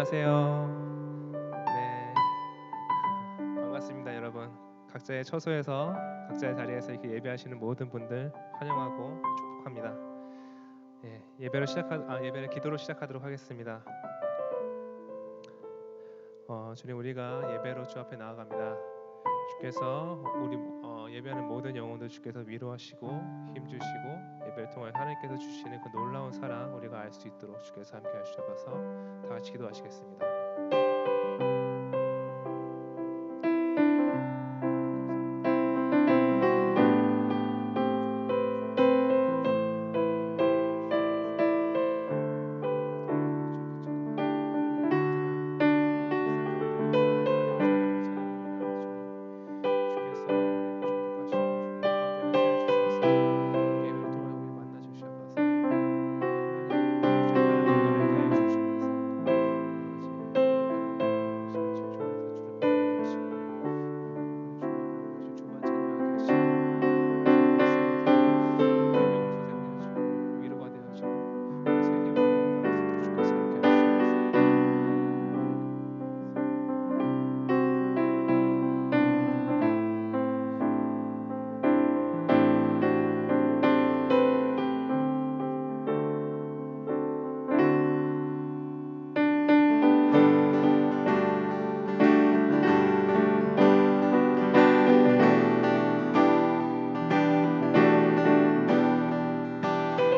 안녕하세요. 네, 반갑습니다, 여러분. 각자의 처소에서 각자의 자리에서 이렇게 예배하시는 모든 분들 환영하고 축복합니다. 예배를 기도로 시작하도록 하겠습니다. 주님, 우리가 예배로 주 앞에 나아갑니다. 주께서 우리 예배하는 모든 영혼들 주께서 위로하시고 힘주시고 예배를 통해 하나님께서 주시는 그 놀라운 사랑 우리가 알 수 있도록 주께서 함께 하셔서 다 같이 기도하시겠습니다.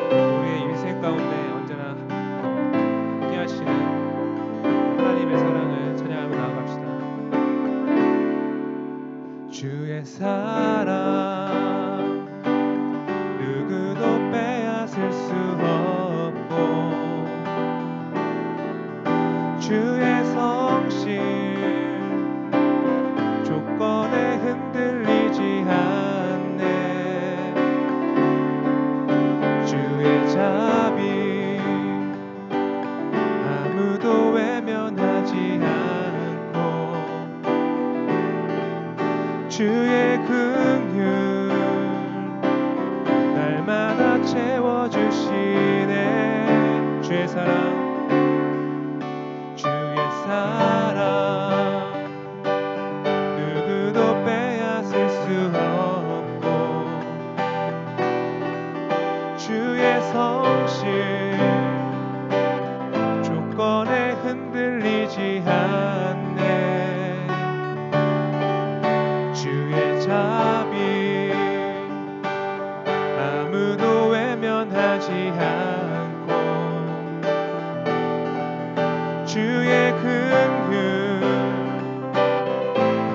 우리의 인생 가운데 언제나 함께 하시는 하나님의 사랑을 찬양하며 나아갑시다. 주의 사랑 누구도 빼앗을 수 없고 주의 성실 조건에 흔들리지 않네. 주의 자비 아무도 외면하지 않고 주의 긍휼 날마다 채워주시네. 주의 사랑 누구도 빼앗을 수 없고 주의 성실 조건에 흔들리지 않네. 주의 자비 아무도 외면하지 않고 주의 긍휼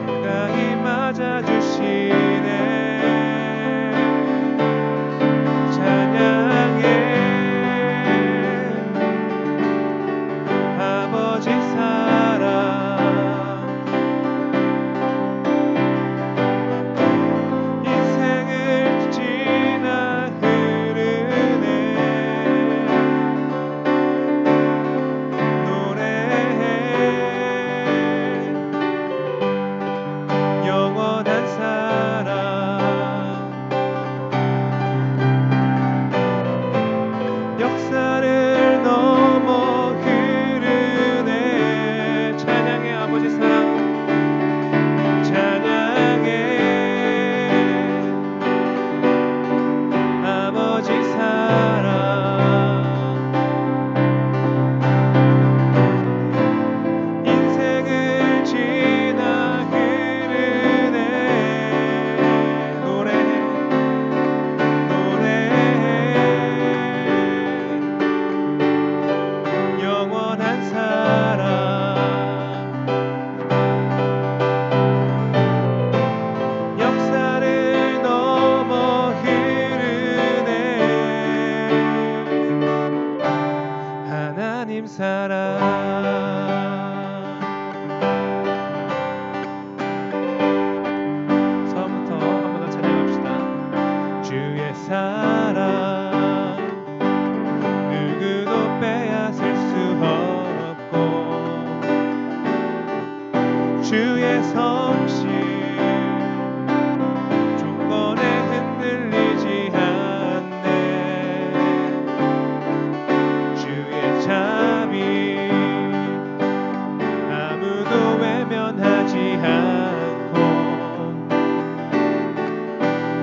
건강히 맞아주시네. 찬양해 아버지 사랑 인생을 지나 흐르네. 노래해 영원한 사랑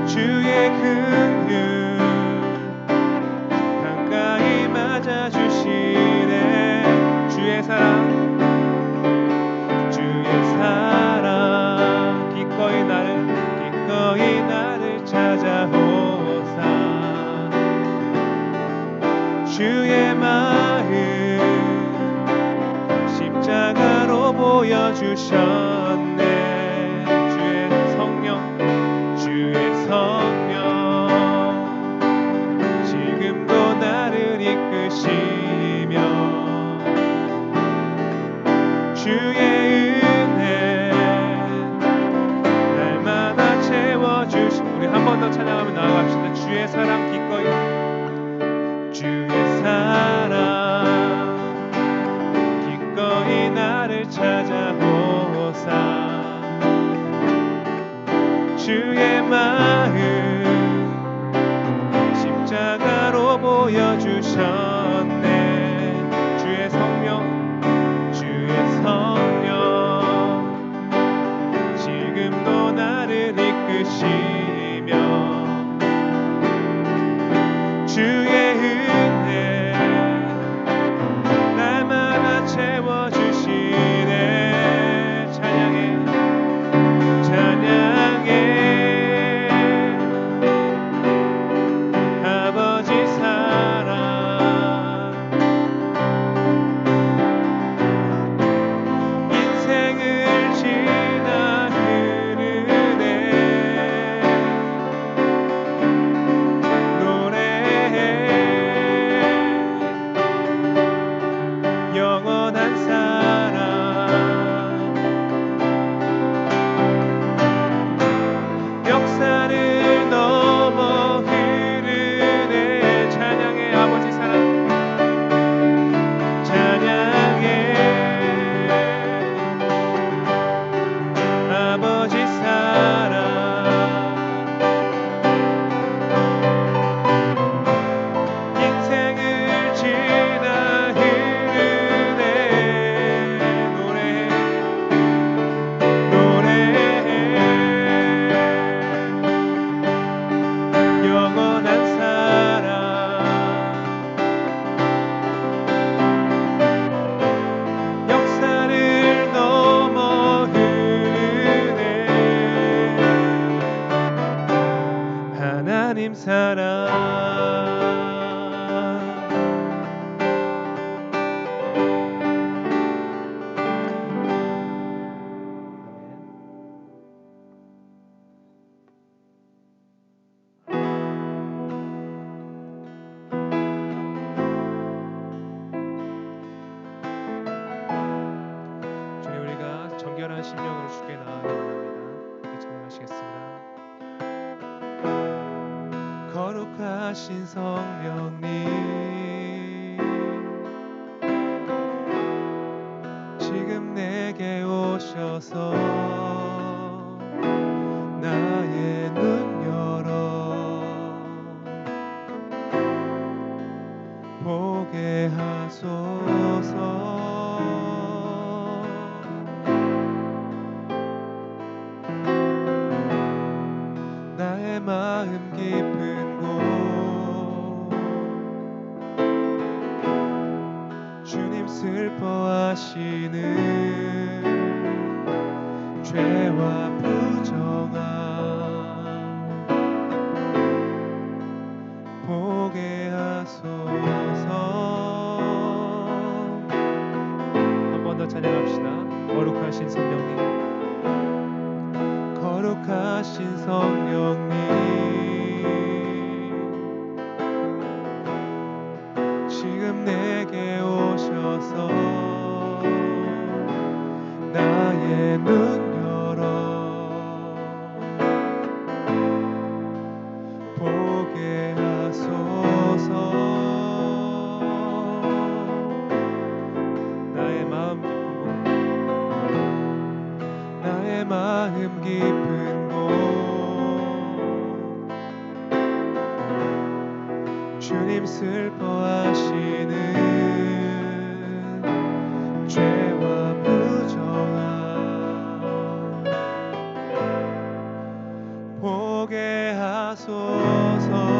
주의 긍휼 가까이 맞아주시네. 주의 사랑 기꺼이 나를 찾아오사 주의 마음 십자가로 보여주셨네. 주의 성령 지금도 나를 이끄시며 주의 은혜 날마다 채워주시. 우리 한 번 더 찬양하며 나아갑시다. 주의 사랑 기꺼이 나를 찾아오사 주의 마음 십자가로 보여주셨네. 주의 성령 지금도 나를 이끄시며 주의 은혜 날마다 채워주시네. 찬양해 아버지 사랑 인생을 지나 흐르네. 노래해 영원한 사랑 역사를 넘어 흐르네. 찬양해 아버지 사랑 아버지 사랑 인생을 지나 흐르네. 노래해 영원한 사랑 역사를 넘어 흐르네. 하나님 사랑 주님 우리가 정결한 심령으로 주께 나아가기 원합니다. 함께 찬양하시겠습니다. 거룩하신 성령님 지금 내게 오셔서 나의 눈 열어 보게 하소서. 나의 마음 깊은 곳 주님 슬퍼하시는 죄와 부정함 보게 하소서. 한 번 더 찬양합시다. 거룩하신 성령님 거룩하신 성령님 지금 내게 오셔서 나의 눈 열어 보게 하소서. 나의 마음 깊은 곳 주님 슬퍼하시는 죄와 부정함 보게 하소서.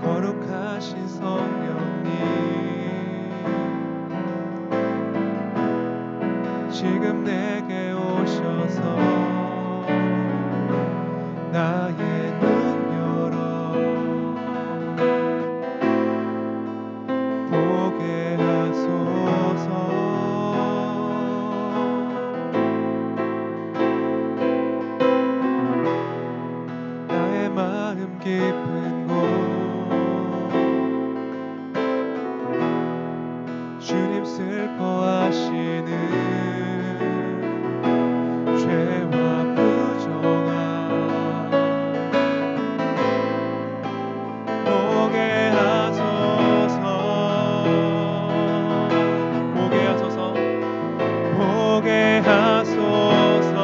거룩하신 성령님, 지금 내게 오셔서 나의 눈 열어 보게 하소서. 나의 마음 깊은 곳 주님 슬퍼하시는 죄와 부정함 보게 하소서. 보게 하소서. 보게 하소서.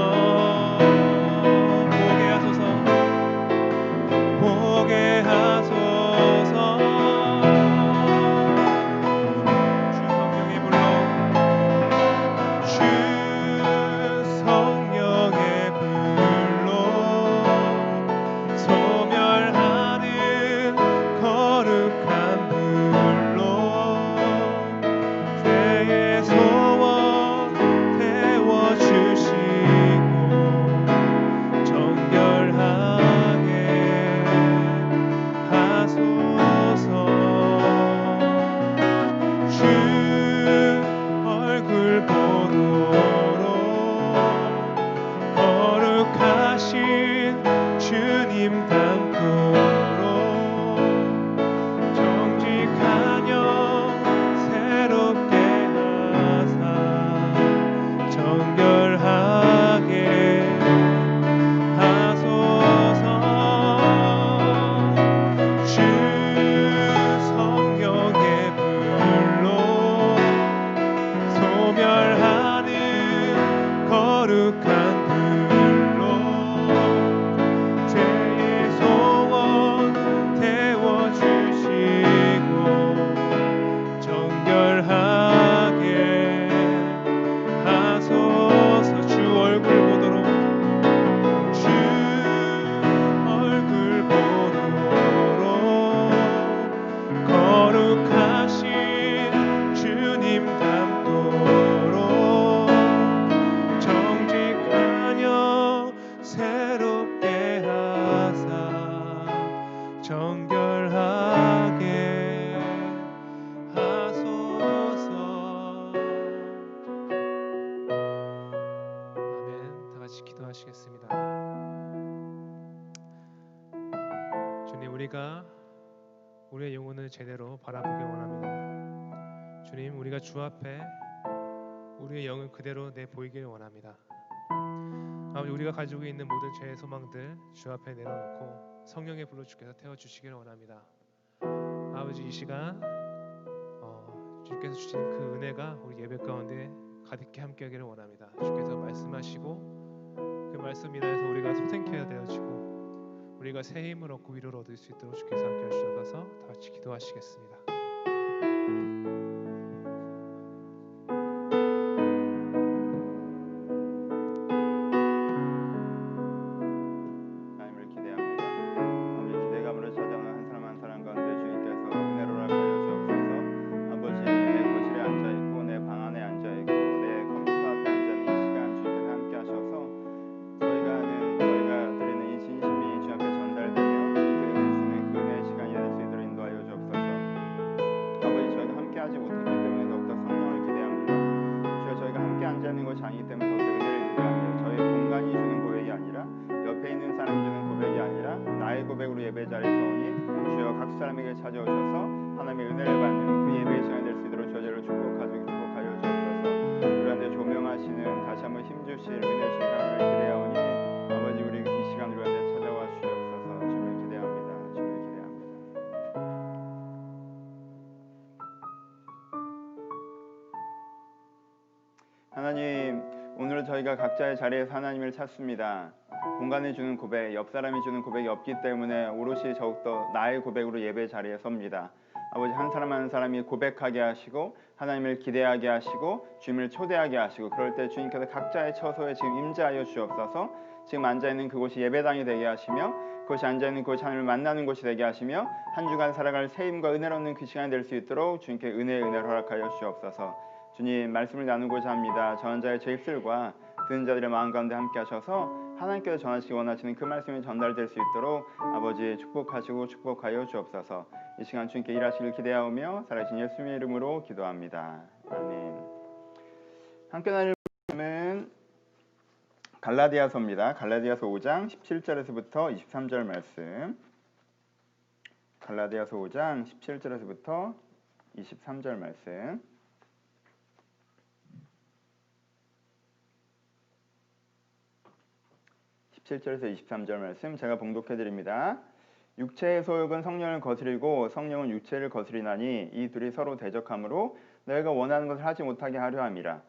보게 하소서. 보게 하소서. 기도하시겠습니다. 주님, 우리가 우리의 영혼을 제대로 바라보기 원합니다. 주님, 우리가 주 앞에 우리의 영을 그대로 내보이기를 원합니다. 아버지, 우리가 가지고 있는 모든 죄의 소망들 주 앞에 내려놓고 성령의 불로 주께서 태워주시기를 원합니다. 아버지, 이 시간 주께서 주신 그 은혜가 우리 예배 가운데 가득히 함께하기를 원합니다. 주께서 말씀하시고 그 말씀 인하여서 우리가 소생케 되어지고 우리가 새 힘을 얻고 위로를 얻을 수 있도록 주께서 함께해 주셔서 다 같이 기도하시겠습니다. I'm 고백으로 예배 자리에 서오니 주여 각 사람에게 찾아오셔서 하나님의 은혜를 받는 그 예배의 시간이 될 수 있도록 저희를 축복하여 주옵소서. 우리한테 조명하시는 다시 한번 힘주실 은혜 시간을 기대하오니 아버지 우리 이 시간 우리한테 찾아와 주옵소서. 주님을 기대합니다. 주님을 기대합니다. 하나님, 오늘 저희가 각자의 자리에서 하나님을 찾습니다. 공간을 주는 고백, 옆 사람이 주는 고백이 없기 때문에 오롯이 더욱더 나의 고백으로 예배 자리에 섭니다. 아버지, 한 사람 한 사람이 고백하게 하시고 하나님을 기대하게 하시고 주님을 초대하게 하시고, 그럴 때 주님께서 각자의 처소에 지금 임재하여 주옵소서. 지금 앉아있는 그곳이 예배당이 되게 하시며 그것이 앉아있는 그곳이 하나님을 만나는 곳이 되게 하시며 한 주간 살아갈 새 힘과 은혜를 얻는 그 시간이 될 수 있도록 주님께 은혜를 허락하여 주옵소서. 주님, 말씀을 나누고자 합니다. 전자의 제 입술과 듣는 자들의 마음 가운데 함께 하셔서 하나님께서 전하시기 원하시는 그 말씀이 전달될 수 있도록 아버지 축복하시고 축복하여 주옵소서. 이 시간 주님께 일하시길 기대하오며 살아계신 예수님의 이름으로 기도합니다. 아멘. 함께 나눌 말씀은 갈라디아서입니다. 갈라디아서 5장 17절에서부터 23절 말씀. 갈라디아서 5장 17절에서부터 23절 말씀. 17절에서 23절 말씀 제가 봉독해 드립니다. 육체의 소욕은 성령을 거스리고 성령은 육체를 거스리나니 이 둘이 서로 대적하므로 너희가 원하는 것을 하지 못하게 하려 함이라.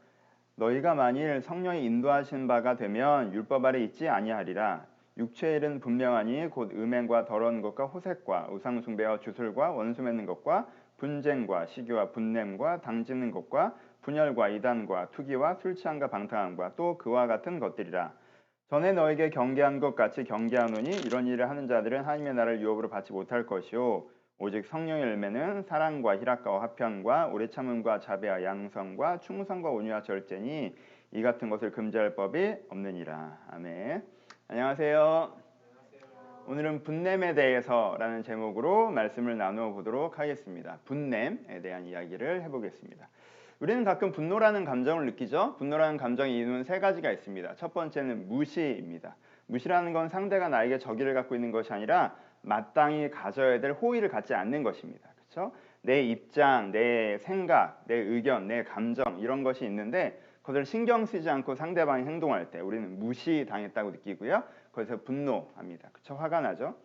너희가 만일 성령이 인도하신 바가 되면 율법 아래 있지 아니하리라. 육체의 일은 분명하니 곧 음행과 더러운 것과 호색과 우상 숭배와 주술과 원수 맺는 것과 분쟁과 시기와 분냄과 당짓는 것과 분열과 이단과 투기와 술 취함과 방탕함과 또 그와 같은 것들이라. 전에 너에게 경계한 것 같이 경계하노니 이런 일을 하는 자들은 하나님의 나라를 유업으로 받지 못할 것이요 오직 성령의 열매는 사랑과 희락과 화평과 오래 참음과 자비와 양성과 충성과 온유와 절제니 이 같은 것을 금지할 법이 없느니라. 아멘. 안녕하세요. 오늘은 분냄에 대해서라는 제목으로 말씀을 나누어 보도록 하겠습니다. 분냄에 대한 이야기를 해보겠습니다. 우리는 가끔 분노라는 감정을 느끼죠. 분노라는 감정의 이유는 세 가지가 있습니다. 첫 번째는 무시입니다. 무시라는 건 상대가 나에게 적의를 갖고 있는 것이 아니라 마땅히 가져야 될 호의를 갖지 않는 것입니다. 그렇죠? 내 입장, 내 생각, 내 의견, 내 감정 이런 것이 있는데 그것을 신경 쓰지 않고 상대방이 행동할 때 우리는 무시당했다고 느끼고요. 거기서 분노합니다. 그렇죠? 화가 나죠.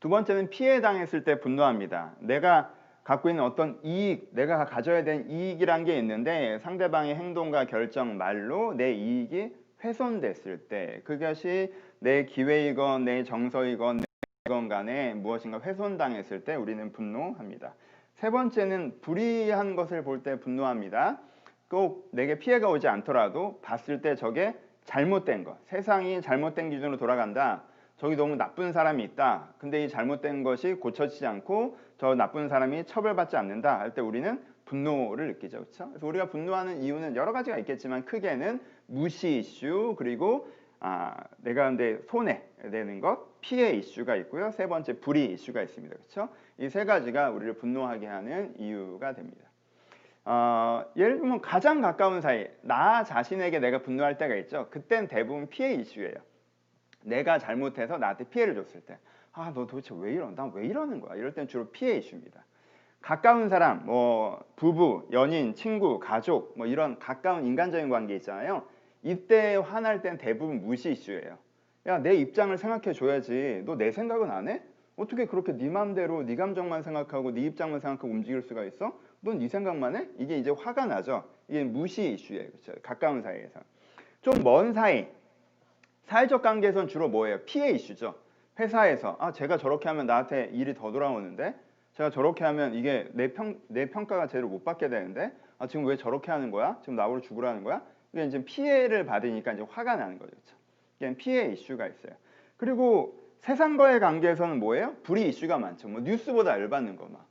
두 번째는 피해당했을 때 분노합니다. 내가 갖고 있는 어떤 이익, 내가 가져야 되는 이익이란 게 있는데 상대방의 행동과 결정, 말로 내 이익이 훼손됐을 때, 그것이 내 기회이건 내 정서이건 내건 간에 무엇인가 훼손당했을 때 우리는 분노합니다. 세 번째는 불의한 것을 볼 때 분노합니다. 꼭 내게 피해가 오지 않더라도 봤을 때 저게 잘못된 것, 세상이 잘못된 기준으로 돌아간다. 저기 너무 나쁜 사람이 있다. 근데 이 잘못된 것이 고쳐지지 않고 저 나쁜 사람이 처벌받지 않는다 할 때 우리는 분노를 느끼죠. 그렇죠? 그래서 우리가 분노하는 이유는 여러 가지가 있겠지만 크게는 무시 이슈, 그리고 내가 근데 손해되는 것, 피해 이슈가 있고요. 세 번째 불의 이슈가 있습니다. 그렇죠? 이 세 가지가 우리를 분노하게 하는 이유가 됩니다. 예를 들면 가장 가까운 사이, 나 자신에게 내가 분노할 때가 있죠. 그땐 대부분 피해 이슈예요. 내가 잘못해서 나한테 피해를 줬을 때, 너 도대체 왜 이러? 난 왜 이러는 거야? 이럴 땐 주로 피해 이슈입니다. 가까운 사람, 부부, 연인, 친구, 가족, 이런 가까운 인간적인 관계 있잖아요. 이때 화날 땐 대부분 무시 이슈예요. 야, 내 입장을 생각해 줘야지. 너 내 생각은 안 해? 어떻게 그렇게 네 맘대로 네 감정만 생각하고 네 입장만 생각하고 움직일 수가 있어? 넌 네 생각만 해? 이게 이제 화가 나죠. 이게 무시 이슈예요. 그렇죠? 가까운 사이에서. 좀 먼 사이, 사회적 관계에서는 주로 뭐예요? 피해 이슈죠. 회사에서 제가 저렇게 하면 나한테 일이 더 돌아오는데, 제가 저렇게 하면 이게 내 평가가 제대로 못 받게 되는데, 지금 왜 저렇게 하는 거야? 지금 나보고 죽으라는 거야? 이게 이제 피해를 받으니까 이제 화가 나는 거죠. 그렇죠? 이게 피해 이슈가 있어요. 그리고 세상과의 관계에서는 뭐예요? 불의 이슈가 많죠. 뉴스보다 열받는 거 막.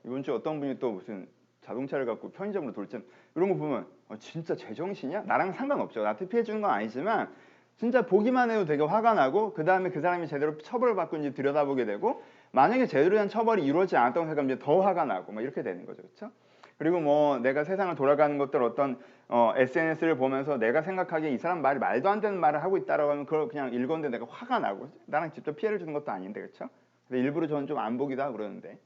이번 주 어떤 분이 또 무슨 자동차를 갖고 편의점으로 돌진, 이런 거 보면 진짜 제정신이야? 나랑 상관없죠. 나한테 피해 주는 건 아니지만 진짜 보기만 해도 되게 화가 나고, 그 다음에 그 사람이 제대로 처벌을 받고 있는지 들여다보게 되고, 만약에 제대로 된 처벌이 이루어지지 않았다고 생각하면 더 화가 나고 이렇게 되는 거죠. 그렇죠? 그리고 내가 세상을 돌아가는 것들 어떤 SNS를 보면서 내가 생각하기에 이 사람 말이 말도 안 되는 말을 하고 있다라고 하면 그걸 그냥 읽었는데 내가 화가 나고 나랑 직접 피해를 주는 것도 아닌데 그렇죠? 근데 일부러 저는 좀 안 보기도 하고 그러는데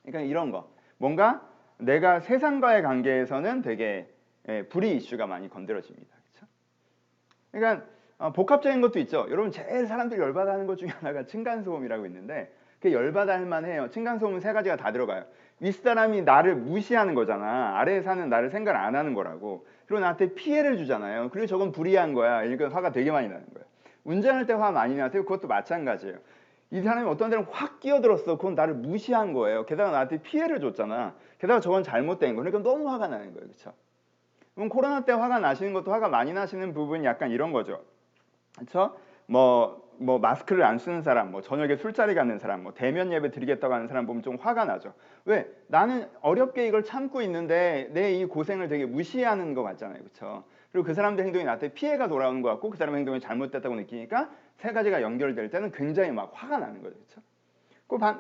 그러니까 이런 거 뭔가 내가 세상과의 관계에서는 되게 불이 이슈가 많이 건드려집니다. 그렇죠? 그러니까 복합적인 것도 있죠. 여러분 제일 사람들이 열받아하는 것 중에 하나가 층간소음이라고 있는데 그게 열받아 할 만해요. 층간소음은 세 가지가 다 들어가요. 윗사람이 나를 무시하는 거잖아. 아래에 사는 나를 생각 안 하는 거라고. 그리고 나한테 피해를 주잖아요. 그리고 저건 불이한 거야. 이러니까 화가 되게 많이 나는 거예요. 운전할 때 화 많이 나세요? 그것도 마찬가지예요. 이 사람이 어떤 데는 확 끼어들었어. 그건 나를 무시한 거예요. 게다가 나한테 피해를 줬잖아. 게다가 저건 잘못된 거. 그러니까 너무 화가 나는 거예요. 그렇죠? 그럼 코로나 때 화가 나시는 것도 화가 많이 나시는 부분이 약간 이런 거죠. 그렇죠? 뭐 마스크를 안 쓰는 사람, 뭐 저녁에 술자리 가는 사람, 뭐 대면 예배 드리겠다고 하는 사람 보면 좀 화가 나죠. 왜? 나는 어렵게 이걸 참고 있는데 내 이 고생을 되게 무시하는 것 같잖아요. 그렇죠? 그리고 그 사람들 행동이 나한테 피해가 돌아오는 것 같고 그 사람의 행동이 잘못됐다고 느끼니까 세 가지가 연결될 때는 굉장히 막 화가 나는 거죠. 그렇죠?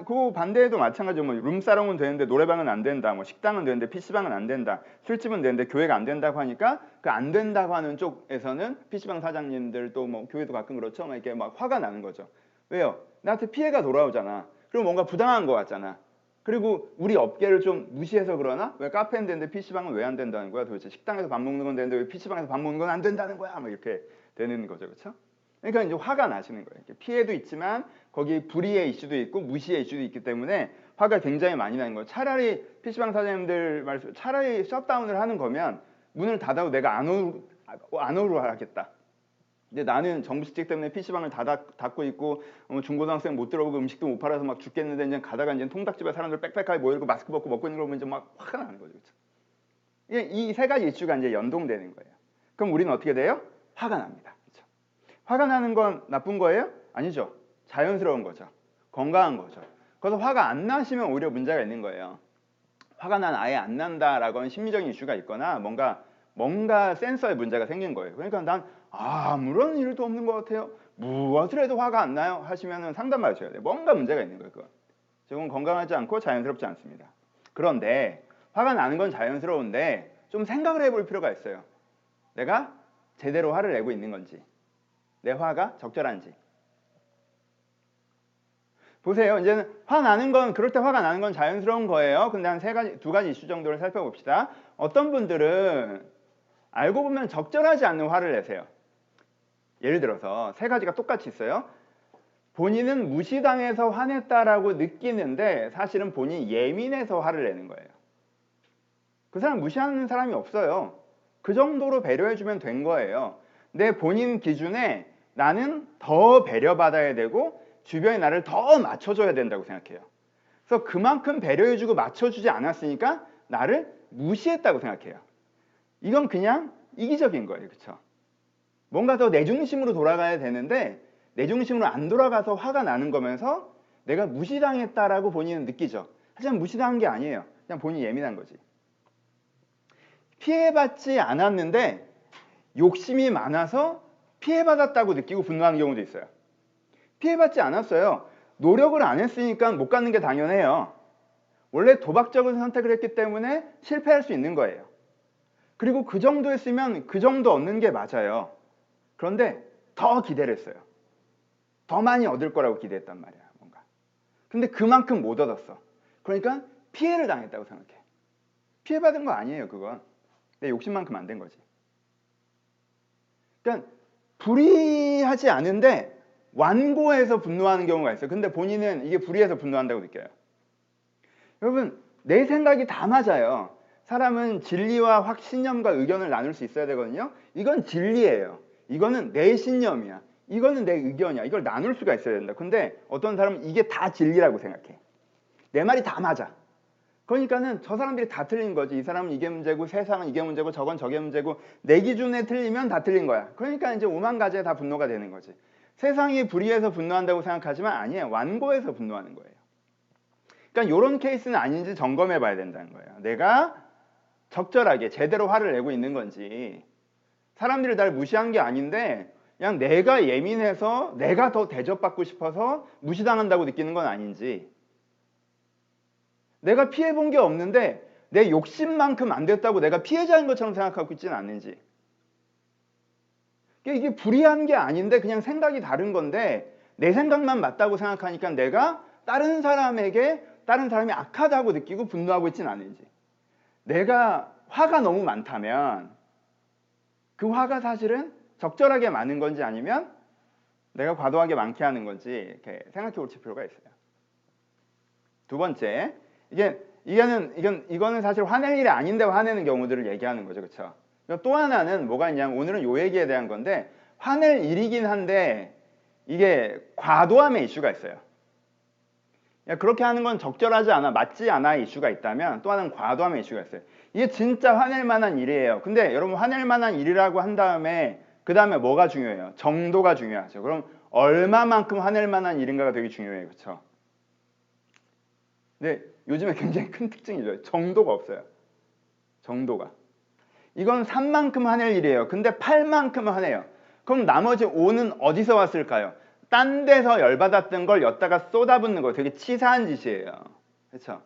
그 반대에도 마찬가지로 뭐 룸사롱은 되는데 노래방은 안 된다, 뭐 식당은 되는데 PC방은 안 된다, 술집은 되는데 교회가 안 된다고 하니까 그 안 된다고 하는 쪽에서는 PC방 사장님들 또 뭐 교회도 가끔 그렇죠, 막 이렇게 막 화가 나는 거죠. 왜요? 나한테 피해가 돌아오잖아. 그리고 뭔가 부당한 것 같잖아. 그리고 우리 업계를 좀 무시해서 그러나 왜 카페는 되는데 PC방은 왜 안 된다는 거야? 도대체 식당에서 밥 먹는 건 되는데 왜 PC방에서 밥 먹는 건 안 된다는 거야? 뭐 이렇게 되는 거죠, 그렇죠? 그러니까 이제 화가 나시는 거예요. 피해도 있지만 거기 불이의 이슈도 있고 무시의 이슈도 있기 때문에 화가 굉장히 많이 나는 거예요. 차라리 PC방 사장님들 말씀, 차라리 셧다운을 하는 거면 문을 닫아도 내가 안 오로 하겠다. 근데 나는 정부 시책 때문에 PC방을 닫고 있고 중고등학생 못 들어오고 음식도 못 팔아서 막 죽겠는데 이제 가다가 이제 통닭집에 사람들 빽빽하게 모이고 마스크 벗고 먹고 있는 거 보면 이제 막 화가 나는 거죠. 그렇죠? 이 세 가지 이슈가 이제 연동되는 거예요. 그럼 우리는 어떻게 돼요? 화가 납니다. 그렇죠? 화가 나는 건 나쁜 거예요? 아니죠. 자연스러운 거죠. 건강한 거죠. 그래서 화가 안 나시면 오히려 문제가 있는 거예요. 화가 난 아예 안 난다라고 하는 심리적인 이슈가 있거나 뭔가 센서에 문제가 생긴 거예요. 그러니까 난 아무런 일도 없는 것 같아요. 무엇을 해도 화가 안 나요? 하시면 상담 받으셔야 돼요. 뭔가 문제가 있는 거예요. 그건. 저건 건강하지 않고 자연스럽지 않습니다. 그런데 화가 나는 건 자연스러운데 좀 생각을 해볼 필요가 있어요. 내가 제대로 화를 내고 있는 건지, 내 화가 적절한지. 보세요. 이제는 그럴 때 화가 나는 건 자연스러운 거예요. 근데 한 두 가지 이슈 정도를 살펴봅시다. 어떤 분들은 알고 보면 적절하지 않는 화를 내세요. 예를 들어서 세 가지가 똑같이 있어요. 본인은 무시당해서 화냈다라고 느끼는데 사실은 본인이 예민해서 화를 내는 거예요. 그 사람 무시하는 사람이 없어요. 그 정도로 배려해주면 된 거예요. 내 본인 기준에 나는 더 배려받아야 되고 주변에 나를 더 맞춰줘야 된다고 생각해요. 그래서 그만큼 배려해주고 맞춰주지 않았으니까 나를 무시했다고 생각해요. 이건 그냥 이기적인 거예요. 그렇죠? 뭔가 더 내 중심으로 돌아가야 되는데 내 중심으로 안 돌아가서 화가 나는 거면서 내가 무시당했다라고 본인은 느끼죠. 하지만 무시당한 게 아니에요. 그냥 본인이 예민한 거지. 피해받지 않았는데 욕심이 많아서 피해받았다고 느끼고 분노하는 경우도 있어요. 피해받지 않았어요. 노력을 안 했으니까 못 갖는 게 당연해요. 원래 도박적인 선택을 했기 때문에 실패할 수 있는 거예요. 그리고 그 정도 했으면 그 정도 얻는 게 맞아요. 그런데 더 기대를 했어요. 더 많이 얻을 거라고 기대했단 말이야. 뭔가. 근데 그만큼 못 얻었어. 그러니까 피해를 당했다고 생각해. 피해받은 거 아니에요. 그건. 내 욕심만큼 안 된 거지. 그러니까 불이하지 않은데 완고해서 분노하는 경우가 있어요. 근데 본인은 이게 불이해서 분노한다고 느껴요. 여러분, 내 생각이 다 맞아요. 사람은 진리와 확신념과 의견을 나눌 수 있어야 되거든요. 이건 진리예요. 이거는 내 신념이야. 이거는 내 의견이야. 이걸 나눌 수가 있어야 된다. 근데 어떤 사람은 이게 다 진리라고 생각해. 내 말이 다 맞아. 그러니까는 저 사람들이 다 틀린 거지. 이 사람은 이게 문제고 세상은 이게 문제고 저건 저게 문제고 내 기준에 틀리면 다 틀린 거야. 그러니까 이제 오만 가지에 다 분노가 되는 거지. 세상이 불의해서 분노한다고 생각하지만 아니에요. 완고해서 분노하는 거예요. 그러니까 이런 케이스는 아닌지 점검해 봐야 된다는 거예요. 내가 적절하게 제대로 화를 내고 있는 건지 사람들이 날 무시한 게 아닌데 그냥 내가 예민해서 내가 더 대접받고 싶어서 무시당한다고 느끼는 건 아닌지 내가 피해본 게 없는데 내 욕심만큼 안 됐다고 내가 피해자인 것처럼 생각하고 있지는 않는지. 이게 불의한 게 아닌데 그냥 생각이 다른 건데 내 생각만 맞다고 생각하니까 내가 다른 사람이 악하다고 느끼고 분노하고 있지는 않는지. 내가 화가 너무 많다면 그 화가 사실은 적절하게 많은 건지 아니면 내가 과도하게 많게 하는 건지 이렇게 생각해 볼 필요가 있어요. 두 번째, 이거는 사실 화낼 일이 아닌데 화내는 경우들을 얘기하는 거죠, 그렇죠? 또 하나는 뭐가 있냐면 오늘은 요 얘기에 대한 건데 화낼 일이긴 한데 이게 과도함의 이슈가 있어요. 그렇게 하는 건 적절하지 않아, 맞지 않아의 이슈가 있다면 또 하나는 과도함의 이슈가 있어요. 이게 진짜 화낼 만한 일이에요. 근데 여러분 화낼 만한 일이라고 한 다음에 그 다음에 뭐가 중요해요? 정도가 중요하죠. 그럼 얼마만큼 화낼 만한 일인가가 되게 중요해요. 그렇죠? 근데 요즘에 굉장히 큰 특징이죠. 정도가 없어요. 정도가. 이건 3만큼 화낼 일이에요. 근데 8만큼 화내요. 그럼 나머지 5는 어디서 왔을까요? 딴 데서 열받았던 걸 여기다가 쏟아붓는 거 되게 치사한 짓이에요. 그렇죠?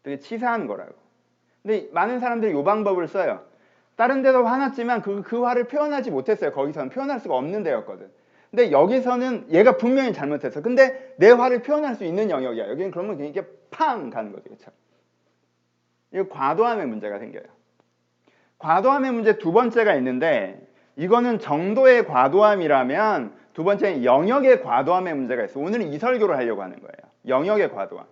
되게 치사한 거라고. 근데 많은 사람들이 이 방법을 써요. 다른 데서 화났지만 그 화를 표현하지 못했어요. 거기서는 표현할 수가 없는 데였거든. 근데 여기서는 얘가 분명히 잘못했어. 근데 내 화를 표현할 수 있는 영역이야. 여기는 그러면 이게 팡 가는 거죠. 그렇죠? 이거 과도함의 문제가 생겨요. 과도함의 문제 두 번째가 있는데 이거는 정도의 과도함이라면 두 번째는 영역의 과도함의 문제가 있어요. 오늘은 이 설교를 하려고 하는 거예요. 영역의 과도함.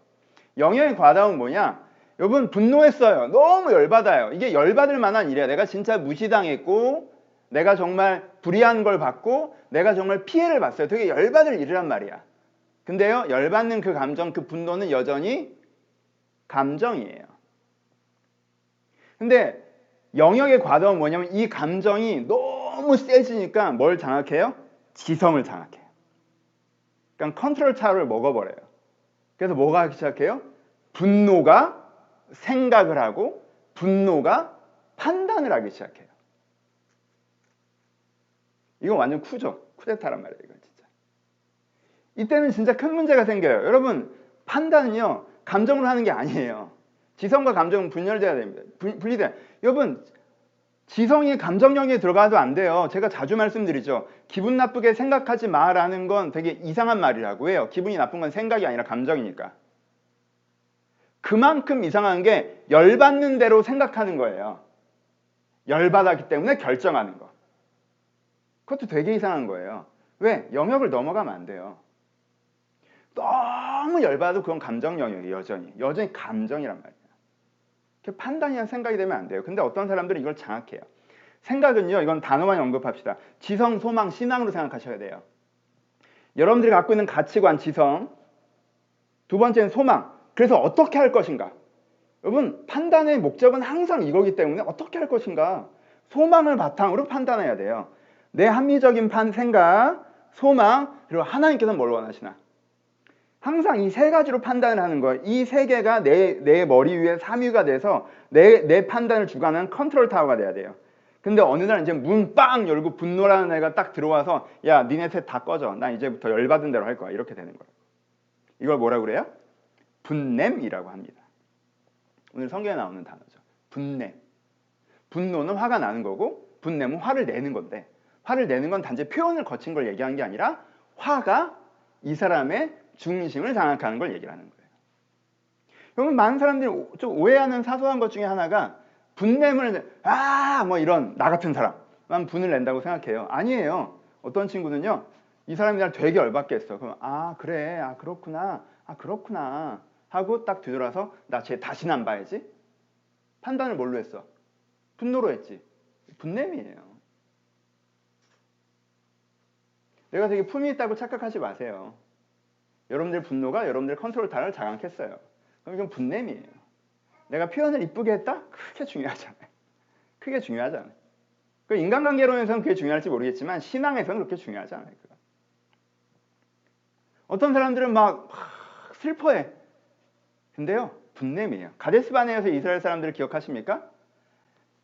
영역의 과도함은 뭐냐? 여러분 분노했어요. 너무 열받아요. 이게 열받을 만한 일이야. 내가 진짜 무시당했고 내가 정말 불의한 걸 받고 내가 정말 피해를 봤어요. 되게 열받을 일이란 말이야. 근데요. 열받는 그 감정, 그 분노는 여전히 감정이에요. 근데 영역의 과도함은 뭐냐면 이 감정이 너무 세지니까 뭘 장악해요? 지성을 장악해요. 그러니까 컨트롤 타워를 먹어버려요. 그래서 뭐가 하기 시작해요? 분노가 생각을 하고 분노가 판단을 하기 시작해요. 이건 완전 쿠데타란 말이에요. 이건 진짜. 이때는 진짜 큰 문제가 생겨요. 여러분 판단은요 감정으로 하는 게 아니에요. 지성과 감정은 분열돼야 됩니다. 분리돼. 여러분 지성이 감정 영역에 들어가도 안 돼요. 제가 자주 말씀드리죠. 기분 나쁘게 생각하지 마라는 건 되게 이상한 말이라고 해요. 기분이 나쁜 건 생각이 아니라 감정이니까. 그만큼 이상한 게 열받는 대로 생각하는 거예요. 열받았기 때문에 결정하는 거. 그것도 되게 이상한 거예요. 왜? 영역을 넘어가면 안 돼요. 너무 열받아도 그건 감정 영역이에요. 여전히 감정이란 말이에요. 판단이나 생각이 되면 안 돼요. 근데 어떤 사람들은 이걸 장악해요. 생각은요. 이건 단어만 언급합시다. 지성, 소망, 신앙으로 생각하셔야 돼요. 여러분들이 갖고 있는 가치관, 지성. 두 번째는 소망. 그래서 어떻게 할 것인가? 여러분 판단의 목적은 항상 이거기 때문에 어떻게 할 것인가? 소망을 바탕으로 판단해야 돼요. 내 합리적인 생각, 소망, 그리고 하나님께서 뭘 원하시나? 항상 이 세 가지로 판단을 하는 거예요. 이 세 개가 내 머리 위에 삼위가 돼서 내 판단을 주관하는 컨트롤 타워가 돼야 돼요. 근데 어느 날 이제 문 빵 열고 분노라는 애가 딱 들어와서 야 니네 셋 다 꺼져. 나 이제부터 열받은 대로 할 거야. 이렇게 되는 거예요. 이걸 뭐라고 그래요? 분냄이라고 합니다. 오늘 성경에 나오는 단어죠. 분냄. 분노는 화가 나는 거고 분냄은 화를 내는 건데 화를 내는 건 단지 표현을 거친 걸 얘기하는 게 아니라 화가 이 사람의 중심을 장악하는 걸 얘기하는 거예요. 여러분 많은 사람들이 좀 오해하는 사소한 것 중에 하나가 분냄을 뭐 이런 나 같은 사람만 분을 낸다고 생각해요. 아니에요. 어떤 친구는요. 이 사람이 날 되게 열받게 했어. 그럼 그래 그렇구나 하고 딱 뒤돌아서 나 쟤 다시는 안 봐야지. 판단을 뭘로 했어? 분노로 했지. 분냄이에요. 내가 되게 품이 있다고 착각하지 마세요. 여러분들 분노가 여러분들 컨트롤 타워를 장악했어요. 그럼 이건 분냄이에요. 내가 표현을 이쁘게 했다? 크게 중요하지 않아요. 크게 중요하지 않아요. 그 인간관계론에서는 그게 중요할지 모르겠지만 신앙에서는 그렇게 중요하지 않아요. 그거. 어떤 사람들은 막 슬퍼해. 근데요. 분냄이에요. 가데스바네에서 이스라엘 사람들을 기억하십니까?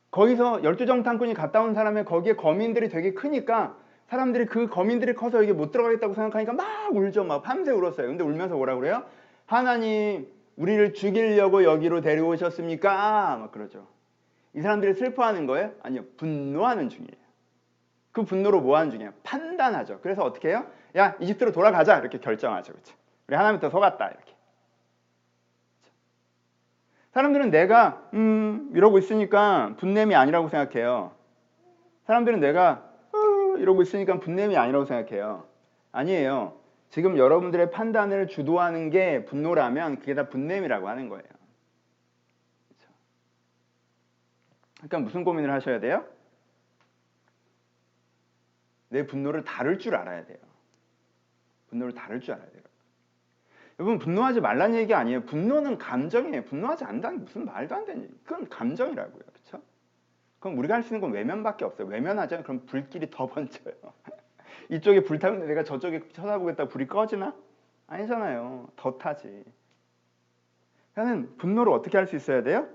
거기서 12정탐꾼이 갔다 온 사람의 거기에 거민들이 되게 크니까 사람들이 그 거민들이 커서 여기 못 들어가겠다고 생각하니까 막 울죠. 막 밤새 울었어요. 근데 울면서 뭐라 그래요? 하나님 우리를 죽이려고 여기로 데려오셨습니까? 막 그러죠. 이 사람들이 슬퍼하는 거예요? 아니요. 분노하는 중이에요. 그 분노로 뭐 하는 중이에요? 판단하죠. 그래서 어떻게 해요? 야, 이집트로 돌아가자. 이렇게 결정하죠. 그렇죠? 우리 하나님부터 속았다. 이렇게. 사람들은 내가 이러고 있으니까 분냄이 아니라고 생각해요. 사람들은 내가 이러고 있으니까 분냄이 아니라고 생각해요. 아니에요. 지금 여러분들의 판단을 주도하는 게 분노라면 그게 다 분냄이라고 하는 거예요. 그렇죠? 그러니까 무슨 고민을 하셔야 돼요? 내 분노를 다룰 줄 알아야 돼요. 분노를 다룰 줄 알아야 돼요. 여러분, 분노하지 말라는 얘기 아니에요. 분노는 감정이에요. 분노하지 않는다는 무슨 말도 안 되는 얘기. 그건 감정이라고요. 그렇죠? 그럼 우리가 할 수 있는 건 외면밖에 없어요. 외면하잖아요. 그럼 불길이 더 번져요. 이쪽에 불 타는데 내가 저쪽에 쳐다보겠다 불이 꺼지나? 아니잖아요. 더 타지. 그러니까 분노를 어떻게 할 수 있어야 돼요?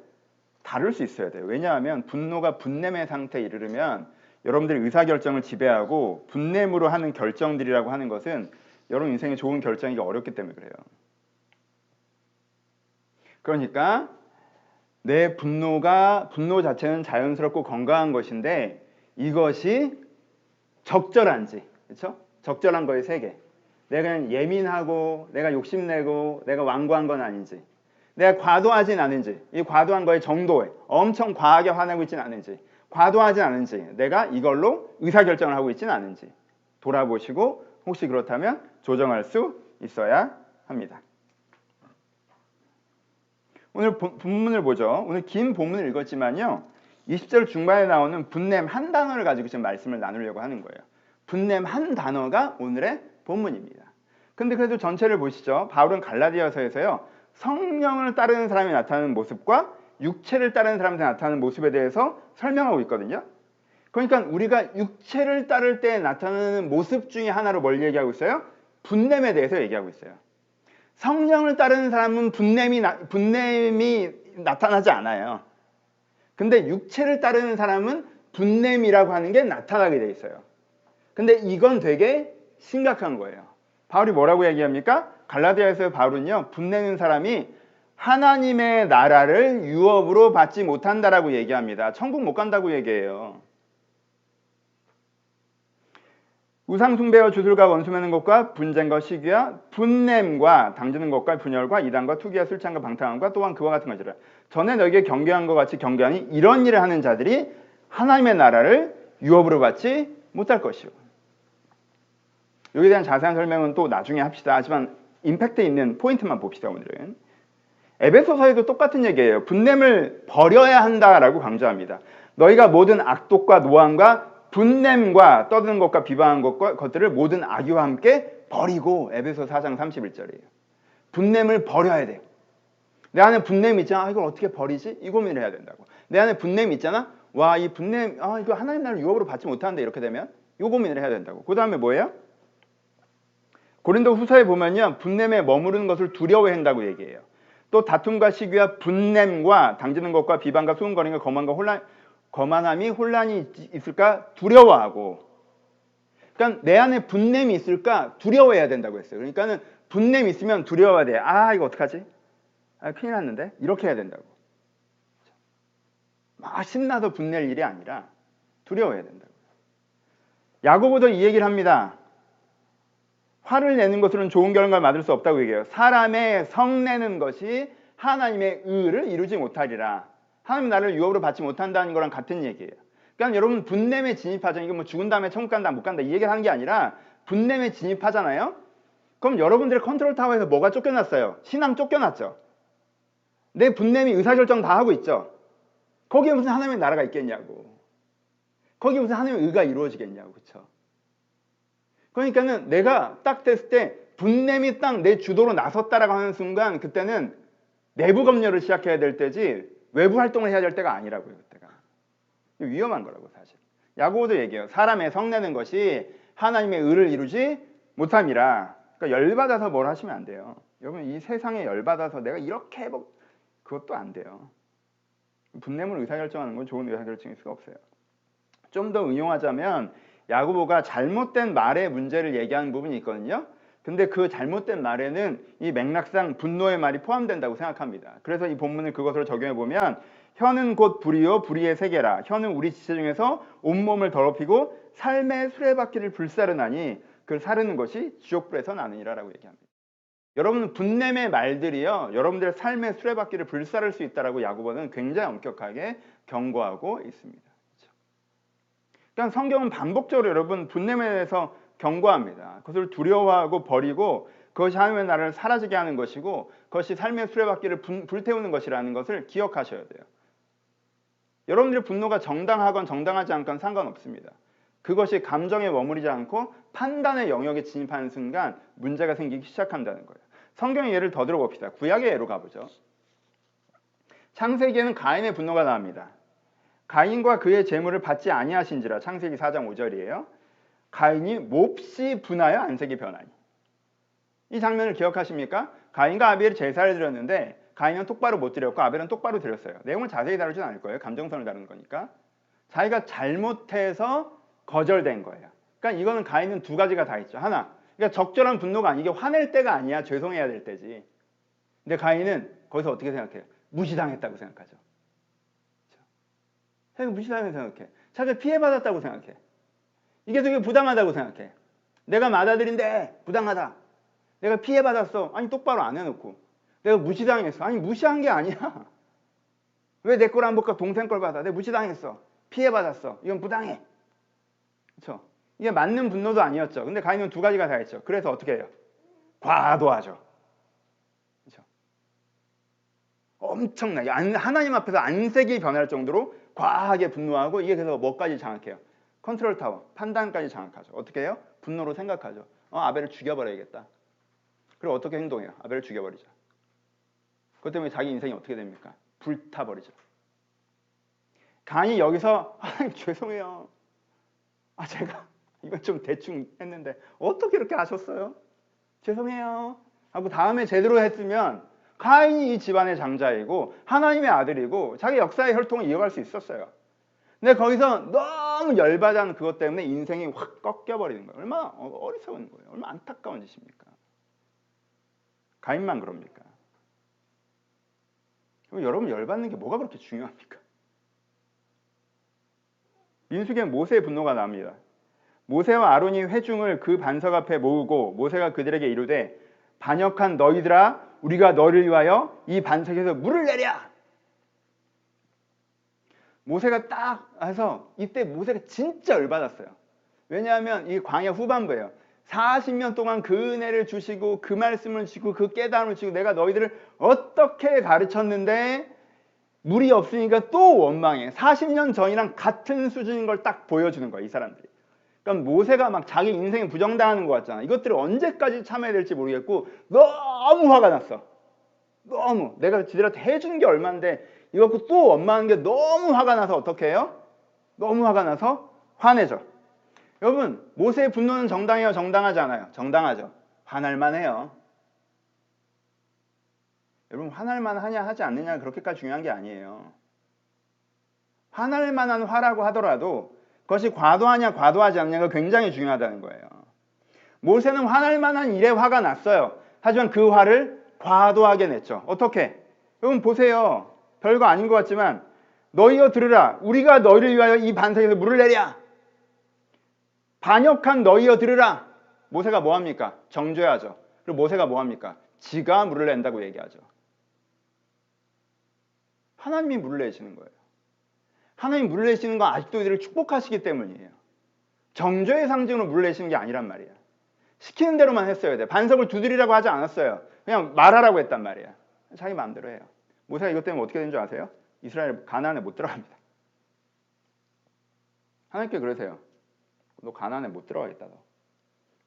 다룰 수 있어야 돼요. 왜냐하면 분노가 분냄의 상태에 이르르면 여러분들의 의사결정을 지배하고 분냄으로 하는 결정들이라고 하는 것은 여러분 인생에 좋은 결정이기 어렵기 때문에 그래요. 그러니까 내 분노 자체는 자연스럽고 건강한 것인데 이것이 적절한지, 그렇죠? 적절한 거의 세 개. 내가 그냥 예민하고 내가 욕심내고 내가 완고한 건 아닌지, 내가 과도하진 않은지, 이 과도한 거의 정도에 엄청 과하게 화내고 있지는 않은지, 과도하지 않은지, 내가 이걸로 의사결정을 하고 있지는 않은지 돌아보시고 혹시 그렇다면 조정할 수 있어야 합니다. 오늘 본문을 보죠. 오늘 긴 본문을 읽었지만요. 20절 중반에 나오는 분냄 한 단어를 가지고 지금 말씀을 나누려고 하는 거예요. 분냄 한 단어가 오늘의 본문입니다. 근데 그래도 전체를 보시죠. 바울은 갈라디아서에서요. 성령을 따르는 사람이 나타나는 모습과 육체를 따르는 사람한테 나타나는 모습에 대해서 설명하고 있거든요. 그러니까 우리가 육체를 따를 때 나타나는 모습 중에 하나로 뭘 얘기하고 있어요? 분냄에 대해서 얘기하고 있어요. 성령을 따르는 사람은 분냄이 나타나지 않아요. 근데 육체를 따르는 사람은 분냄이라고 하는 게 나타나게 돼 있어요. 근데 이건 되게 심각한 거예요. 바울이 뭐라고 얘기합니까? 갈라디아에서 바울은요, 분내는 사람이 하나님의 나라를 유업으로 받지 못한다라고 얘기합니다. 천국 못 간다고 얘기해요. 우상숭배와 주술과 원수매는 것과 분쟁과 시기와 분냄과 당지는 것과 분열과 이단과 투기와 술 취함과 방탕함과 또한 그와 같은 것이라. 전에 너에게 경계한 것 같이 경계하니 이런 일을 하는 자들이 하나님의 나라를 유업으로 받지 못할 것이요. 여기에 대한 자세한 설명은 또 나중에 합시다. 하지만 임팩트 있는 포인트만 봅시다. 오늘은 에베소서에도 똑같은 얘기예요. 분냄을 버려야 한다라고 강조합니다. 너희가 모든 악독과 노함과 분냄과 떠드는 것과 비방한 것들을 모든 악의와 함께 버리고. 에베소 4장 31절이에요. 분냄을 버려야 돼요. 내 안에 분냄이 있잖아. 이걸 어떻게 버리지? 이 고민을 해야 된다고. 내 안에 분냄이 있잖아. 와, 이 분냄, 이거 하나님 나라를 유업으로 받지 못하는데 이렇게 되면 이 고민을 해야 된다고. 그 다음에 뭐예요? 고린도 후서에 보면요. 분냄에 머무르는 것을 두려워한다고 얘기해요. 또 다툼과 시기와 분냄과 당지는 것과 비방과 수군거림과 거만함이 혼란이 있을까 두려워하고. 그러니까 내 안에 분냄이 있을까 두려워해야 된다고 했어요. 그러니까는 분냄이 있으면 두려워해야 돼. 이거 어떡하지? 큰일 났는데? 이렇게 해야 된다고. 막 신나서 분낼 일이 아니라 두려워해야 된다고. 야고보도 이 얘기를 합니다. 화를 내는 것으로는 좋은 결과를 받을 수 없다고 얘기해요. 사람의 성내는 것이 하나님의 의를 이루지 못하리라. 하나님 나라를 유업으로 받지 못한다는 거랑 같은 얘기예요. 그러니까 여러분 분냄에 진입하죠. 이거 뭐 죽은 다음에 천국 간다 못 간다 이 얘기를 하는 게 아니라 분냄에 진입하잖아요. 그럼 여러분들의 컨트롤 타워에서 뭐가 쫓겨났어요? 신앙 쫓겨났죠. 내 분냄이 의사결정 다 하고 있죠. 거기에 무슨 하나님의 나라가 있겠냐고. 거기에 무슨 하나님의 의가 이루어지겠냐고. 그렇죠? 그러니까는 내가 딱 됐을 때 분냄이 딱 내 주도로 나섰다라고 하는 순간 그때는 내부 검열을 시작해야 될 때지 외부 활동을 해야 될 때가 아니라고요. 그때가 위험한 거라고 사실. 야고보도 얘기해요. 사람의 성내는 것이 하나님의 의를 이루지 못함이라. 그러니까 열받아서 뭘 하시면 안 돼요. 여러분 이 세상에 열받아서 내가 이렇게 해보 그것도 안 돼요. 분냄을 의사결정하는 건 좋은 의사결정일 수가 없어요. 좀 더 응용하자면 야고보가 잘못된 말의 문제를 얘기하는 부분이 있거든요. 근데 그 잘못된 말에는 이 맥락상 분노의 말이 포함된다고 생각합니다. 그래서 이 본문을 그것으로 적용해 보면 혀는 곧 불이요 불의의 세계라. 혀는 우리 지체 중에서 온몸을 더럽히고 삶의 수레바퀴를 불사르나니 그를 사르는 것이 지옥불에서 나느니라 라고 얘기합니다. 여러분 분냄의 말들이요 여러분들의 삶의 수레바퀴를 불사를 수 있다라고 야고보는 굉장히 엄격하게 경고하고 있습니다. 그러니까 성경은 반복적으로 여러분 분냄에 대해서 경고합니다. 그것을 두려워하고 버리고 그것이 하나님의 나라를 사라지게 하는 것이고 그것이 삶의 수레바퀴를 불태우는 것이라는 것을 기억하셔야 돼요. 여러분들의 분노가 정당하건 정당하지 않건 상관없습니다. 그것이 감정에 머무르지 않고 판단의 영역에 진입하는 순간 문제가 생기기 시작한다는 거예요. 성경의 예를 더 들어봅시다. 구약의 예로 가보죠. 창세기에는 가인의 분노가 나옵니다. 가인과 그의 재물을 받지 아니하신지라. 창세기 4장 5절이에요. 가인이 몹시 분하여 안색이 변하니. 이 장면을 기억하십니까? 가인과 아벨이 제사를 드렸는데 가인은 똑바로 못 드렸고 아벨은 똑바로 드렸어요. 내용을 자세히 다루진 않을 거예요. 감정선을 다루는 거니까. 자기가 잘못해서 거절된 거예요. 그러니까 이거는 가인은 두 가지가 다 있죠. 하나, 그러니까 적절한 분노가 아니게 화낼 때가 아니야. 죄송해야 될 때지. 근데 가인은 거기서 어떻게 생각해요? 무시당했다고 생각하죠. 자기가 무시당했다고 생각해. 자기가 피해받았다고 생각해. 이게 되게 부당하다고 생각해. 내가 맞아들인데 부당하다. 내가 피해받았어. 아니 똑바로 안 해놓고. 내가 무시당했어. 아니 무시한 게 아니야. 왜 내 걸 안 볼까? 동생 걸 받아. 내가 무시당했어. 피해받았어. 이건 부당해. 그렇죠? 이게 맞는 분노도 아니었죠. 근데 가인은 두 가지가 다 있죠. 그래서 어떻게 해요? 과도하죠. 그렇죠? 엄청나게 하나님 앞에서 안색이 변할 정도로 과하게 분노하고 이게 그래서 뭐까지 장악해요? 컨트롤 타워, 판단까지 장악하죠. 어떻게 해요? 분노로 생각하죠. 아벨을 죽여버려야겠다. 그리고 어떻게 행동해요? 아벨을 죽여버리죠. 그것 때문에 자기 인생이 어떻게 됩니까? 불타버리죠. 가인이 여기서 죄송해요. 제가 이건 좀 대충 했는데 어떻게 이렇게 하셨어요? 죄송해요. 하고 다음에 제대로 했으면 가인이 이 집안의 장자이고 하나님의 아들이고 자기 역사의 혈통을 이어갈 수 있었어요. 근데 거기서 너무 열받은 그것 때문에 인생이 확 꺾여버리는 거예요. 얼마나 어리석은 거예요. 얼마나 안타까운 짓입니까? 가인만 그럽니까? 여러분 열받는 게 뭐가 그렇게 중요합니까? 민수기에 모세의 분노가 나옵니다. 모세와 아론이 회중을 그 반석 앞에 모으고 모세가 그들에게 이르되 반역한 너희들아 우리가 너를 위하여 이 반석에서 물을 내랴. 모세가 딱 해서 이때 모세가 진짜 열받았어요. 왜냐하면 이 광야 후반부예요. 40년 동안 그 은혜를 주시고 그 말씀을 주시고 그 깨달음을 주시고 내가 너희들을 어떻게 가르쳤는데 물이 없으니까 또 원망해. 40년 전이랑 같은 수준인 걸 딱 보여주는 거야 이 사람들이. 그러니까 모세가 막 자기 인생에 부정당하는 것 같잖아. 이것들을 언제까지 참아야 될지 모르겠고 너무 화가 났어. 너무 내가 지들한테 해준 게 얼만데 이거 갖고 또 원망하는 게 너무 화가 나서 어떻게 해요? 너무 화가 나서 화내죠. 여러분 모세의 분노는 정당해요? 정당하지 않아요? 정당하죠. 화날만 해요. 여러분 화날만 하냐 하지 않느냐 그렇게까지 중요한 게 아니에요. 화날 만한 화라고 하더라도 그것이 과도하냐 과도하지 않느냐가 굉장히 중요하다는 거예요. 모세는 화날 만한 일에 화가 났어요. 하지만 그 화를 과도하게 냈죠. 어떻게? 여러분 보세요. 별거 아닌 것 같지만 너희여 들으라. 우리가 너희를 위하여 이 반석에서 물을 내랴. 반역한 너희여 들으라. 모세가 뭐합니까? 정죄하죠. 그리고 모세가 뭐합니까? 지가 물을 낸다고 얘기하죠. 하나님이 물을 내시는 거예요. 하나님이 물을 내시는 건 아직도 이들을 축복하시기 때문이에요. 정죄의 상징으로 물을 내시는 게 아니란 말이야. 시키는 대로만 했어야 돼. 반석을 두드리라고 하지 않았어요. 그냥 말하라고 했단 말이야. 자기 마음대로 해요. 모세가 이것 때문에 어떻게 된 줄 아세요? 이스라엘 가나안에 못 들어갑니다. 하나님께 그러세요. 너 가나안에 못 들어가겠다.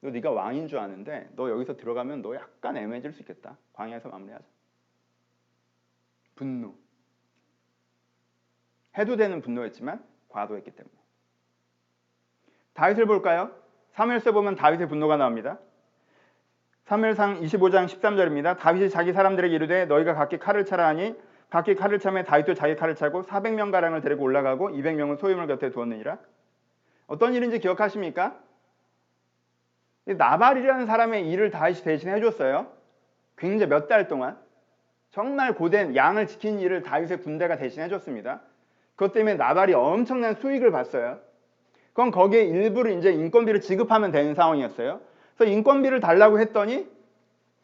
너 네가 왕인 줄 아는데 너 여기서 들어가면 너 약간 애매해질 수 있겠다. 광야에서 마무리하자. 분노. 해도 되는 분노였지만 과도했기 때문에. 다윗을 볼까요? 사무엘서 보면 다윗의 분노가 나옵니다. 사무엘상 25장 13절입니다. 다윗이 자기 사람들에게 이르되 너희가 각기 칼을 차라 하니 각기 칼을 차매 다윗도 자기 칼을 차고 400명가량을 데리고 올라가고 200명은 소유물 곁에 두었느니라. 어떤 일인지 기억하십니까? 나발이라는 사람의 일을 다윗이 대신 해줬어요. 굉장히 몇 달 동안 정말 고된 양을 지킨 일을 다윗의 군대가 대신 해줬습니다. 그것 때문에 나발이 엄청난 수익을 봤어요. 그럼 거기에 일부를 이제 인건비를 지급하면 되는 상황이었어요. 그래서 인건비를 달라고 했더니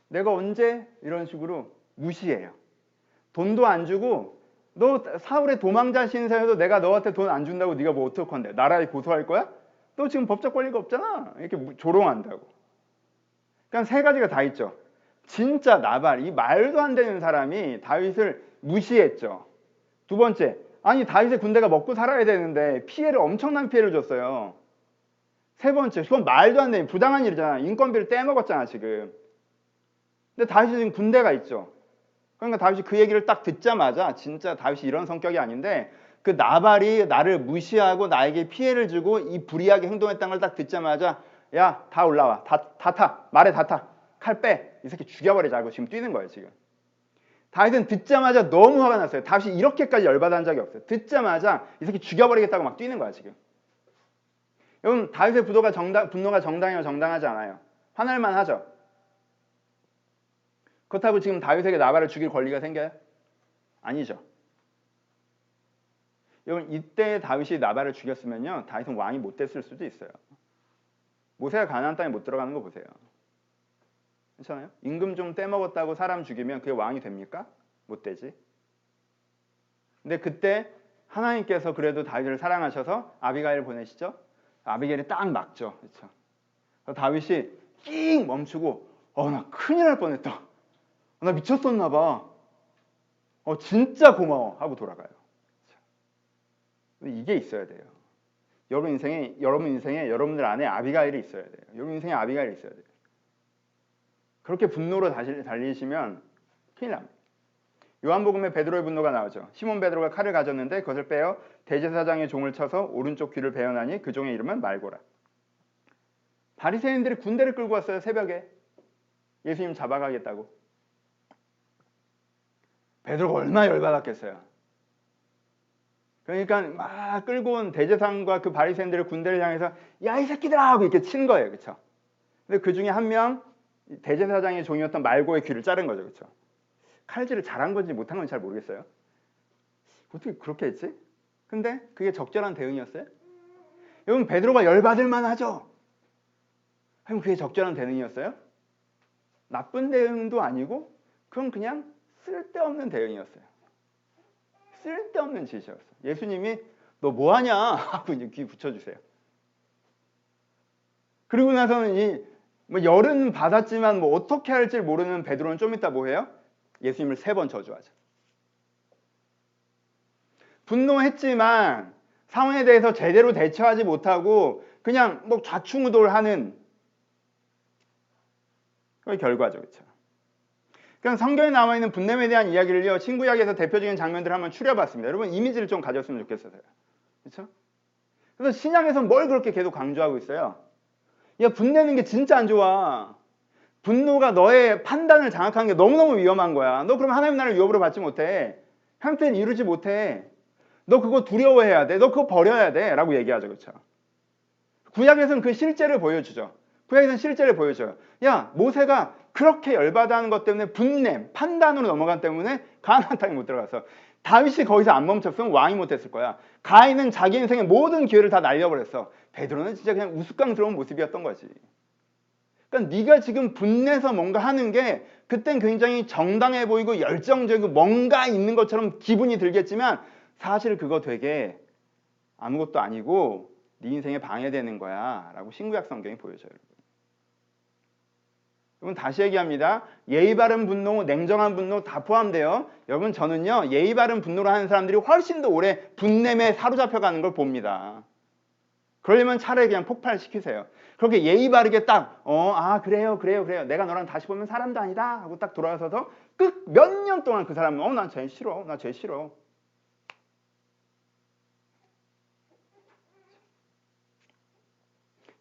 내가 언제 이런 식으로 무시해요. 돈도 안 주고 너 사울의 도망자 신세에도 내가 너한테 돈 안 준다고 네가 뭐 어떡 건데 나라에 고소할 거야? 너 지금 법적 권리가 없잖아. 이렇게 조롱한다고. 그러니까 세 가지가 다 있죠. 진짜 나발, 이 말도 안 되는 사람이 다윗을 무시했죠. 두 번째, 아니 다윗의 군대가 먹고 살아야 되는데 엄청난 피해를 줬어요. 세 번째, 그건 말도 안 되는 부당한 일이잖아. 인건비를 떼먹었잖아 지금. 근데 다윗이 지금 군대가 있죠. 그러니까 다윗이 그 얘기를 딱 듣자마자 진짜 다윗이 이런 성격이 아닌데 그 나발이 나를 무시하고 나에게 피해를 주고 이 불의하게 행동했다는 걸 딱 듣자마자 야, 다 올라와. 다 타. 말에 다 타. 칼 빼. 이 새끼 죽여버리자고 지금 뛰는 거예요 지금. 다윗은 듣자마자 너무 화가 났어요. 다윗이 이렇게까지 열받은 적이 없어요. 듣자마자 이 새끼 죽여버리겠다고 막 뛰는 거야 지금. 여러분 다윗의 분노가 정당해요, 정당하지 않아요? 화날만 하죠. 그렇다고 지금 다윗에게 나발을 죽일 권리가 생겨요? 아니죠. 여러분 이때 다윗이 나발을 죽였으면요 다윗은 왕이 못 됐을 수도 있어요. 모세가 가나안 땅에 못 들어가는 거 보세요. 괜찮아요? 임금 좀 떼먹었다고 사람 죽이면 그게 왕이 됩니까? 못 되지. 근데 그때 하나님께서 그래도 다윗을 사랑하셔서 아비가일을 보내시죠. 아비가일이 딱 막죠. 그렇죠? 다윗이 낑 멈추고 나 큰일 날 뻔했다. 나 미쳤었나 봐. 진짜 고마워 하고 돌아가요. 근데 이게 있어야 돼요. 여러분 인생에 여러분들 안에 아비가일이 있어야 돼요. 여러분 인생에 아비가일이 있어야 돼요. 그렇게 분노로 달리시면 큰일 납니다. 요한복음에 베드로의 분노가 나오죠. 시몬 베드로가 칼을 가졌는데 그것을 빼어 대제사장의 종을 쳐서 오른쪽 귀를 베어나니 그 종의 이름은 말고라. 바리새인들이 군대를 끌고 왔어요. 새벽에. 예수님 잡아가겠다고. 베드로가 얼마나 열받았겠어요. 그러니까 막 끌고 온 대제사장과 그 바리새인들의 군대를 향해서 야 이 새끼들아 하고 이렇게 친 거예요. 그렇죠? 근데 그 중에 한 명 대제사장의 종이었던 말고의 귀를 자른 거죠. 그렇죠? 칼질을 잘한 건지 못한 건지 잘 모르겠어요. 어떻게 그렇게 했지? 근데 그게 적절한 대응이었어요? 여러분 베드로가 열받을 만하죠? 그럼 그게 적절한 대응이었어요? 나쁜 대응도 아니고 그건 그냥 쓸데없는 대응이었어요. 쓸데없는 짓이었어요. 예수님이 너 뭐하냐 하고 이제 귀 붙여주세요. 그리고 나서는 열은 받았지만 어떻게 할지 모르는 베드로는 좀 이따 뭐 해요? 예수님을 3번 저주하죠. 분노했지만 상황에 대해서 제대로 대처하지 못하고 그냥 좌충우돌하는 그게 결과죠. 그렇죠? 그럼 성경에 나와 있는 분냄에 대한 이야기를요. 신구약에서 대표적인 장면들을 한번 추려봤습니다. 여러분 이미지를 좀 가졌으면 좋겠어요. 그렇죠? 그래서 신약에서 뭘 그렇게 계속 강조하고 있어요? 야 분내는 게 진짜 안 좋아. 분노가 너의 판단을 장악하는 게 너무너무 위험한 거야. 너 그럼 하나님 나라를 유업으로 받지 못해. 형태는 이루지 못해. 너 그거 두려워해야 돼. 너 그거 버려야 돼. 라고 얘기하죠. 그렇죠? 구약에서는 그 실제를 보여주죠. 구약에서는 실제를 보여줘요. 야 모세가 그렇게 열받아하는 것 때문에 분냄, 판단으로 넘어간 때문에 가나안 땅에 못 들어갔어. 다윗이 거기서 안 멈췄으면 왕이 못했을 거야. 가인은 자기 인생의 모든 기회를 다 날려버렸어. 베드로는 진짜 그냥 우스꽝스러운 모습이었던 거지. 그러니까 네가 지금 분내서 뭔가 하는 게 그땐 굉장히 정당해 보이고 열정적이고 뭔가 있는 것처럼 기분이 들겠지만 사실 그거 되게 아무것도 아니고 네 인생에 방해되는 거야 라고 신구약 성경이 보여줘요. 여러분 다시 얘기합니다. 예의 바른 분노, 냉정한 분노 다 포함돼요. 여러분 저는요 예의 바른 분노를 하는 사람들이 훨씬 더 오래 분냄에 사로잡혀가는 걸 봅니다. 그러려면 차라리 그냥 폭발시키세요. 그렇게 예의 바르게 딱 그래요 내가 너랑 다시 보면 사람도 아니다 하고 딱 돌아서서 끝 몇 년 동안 그 사람은 난 쟤 싫어. 나 쟤 싫어.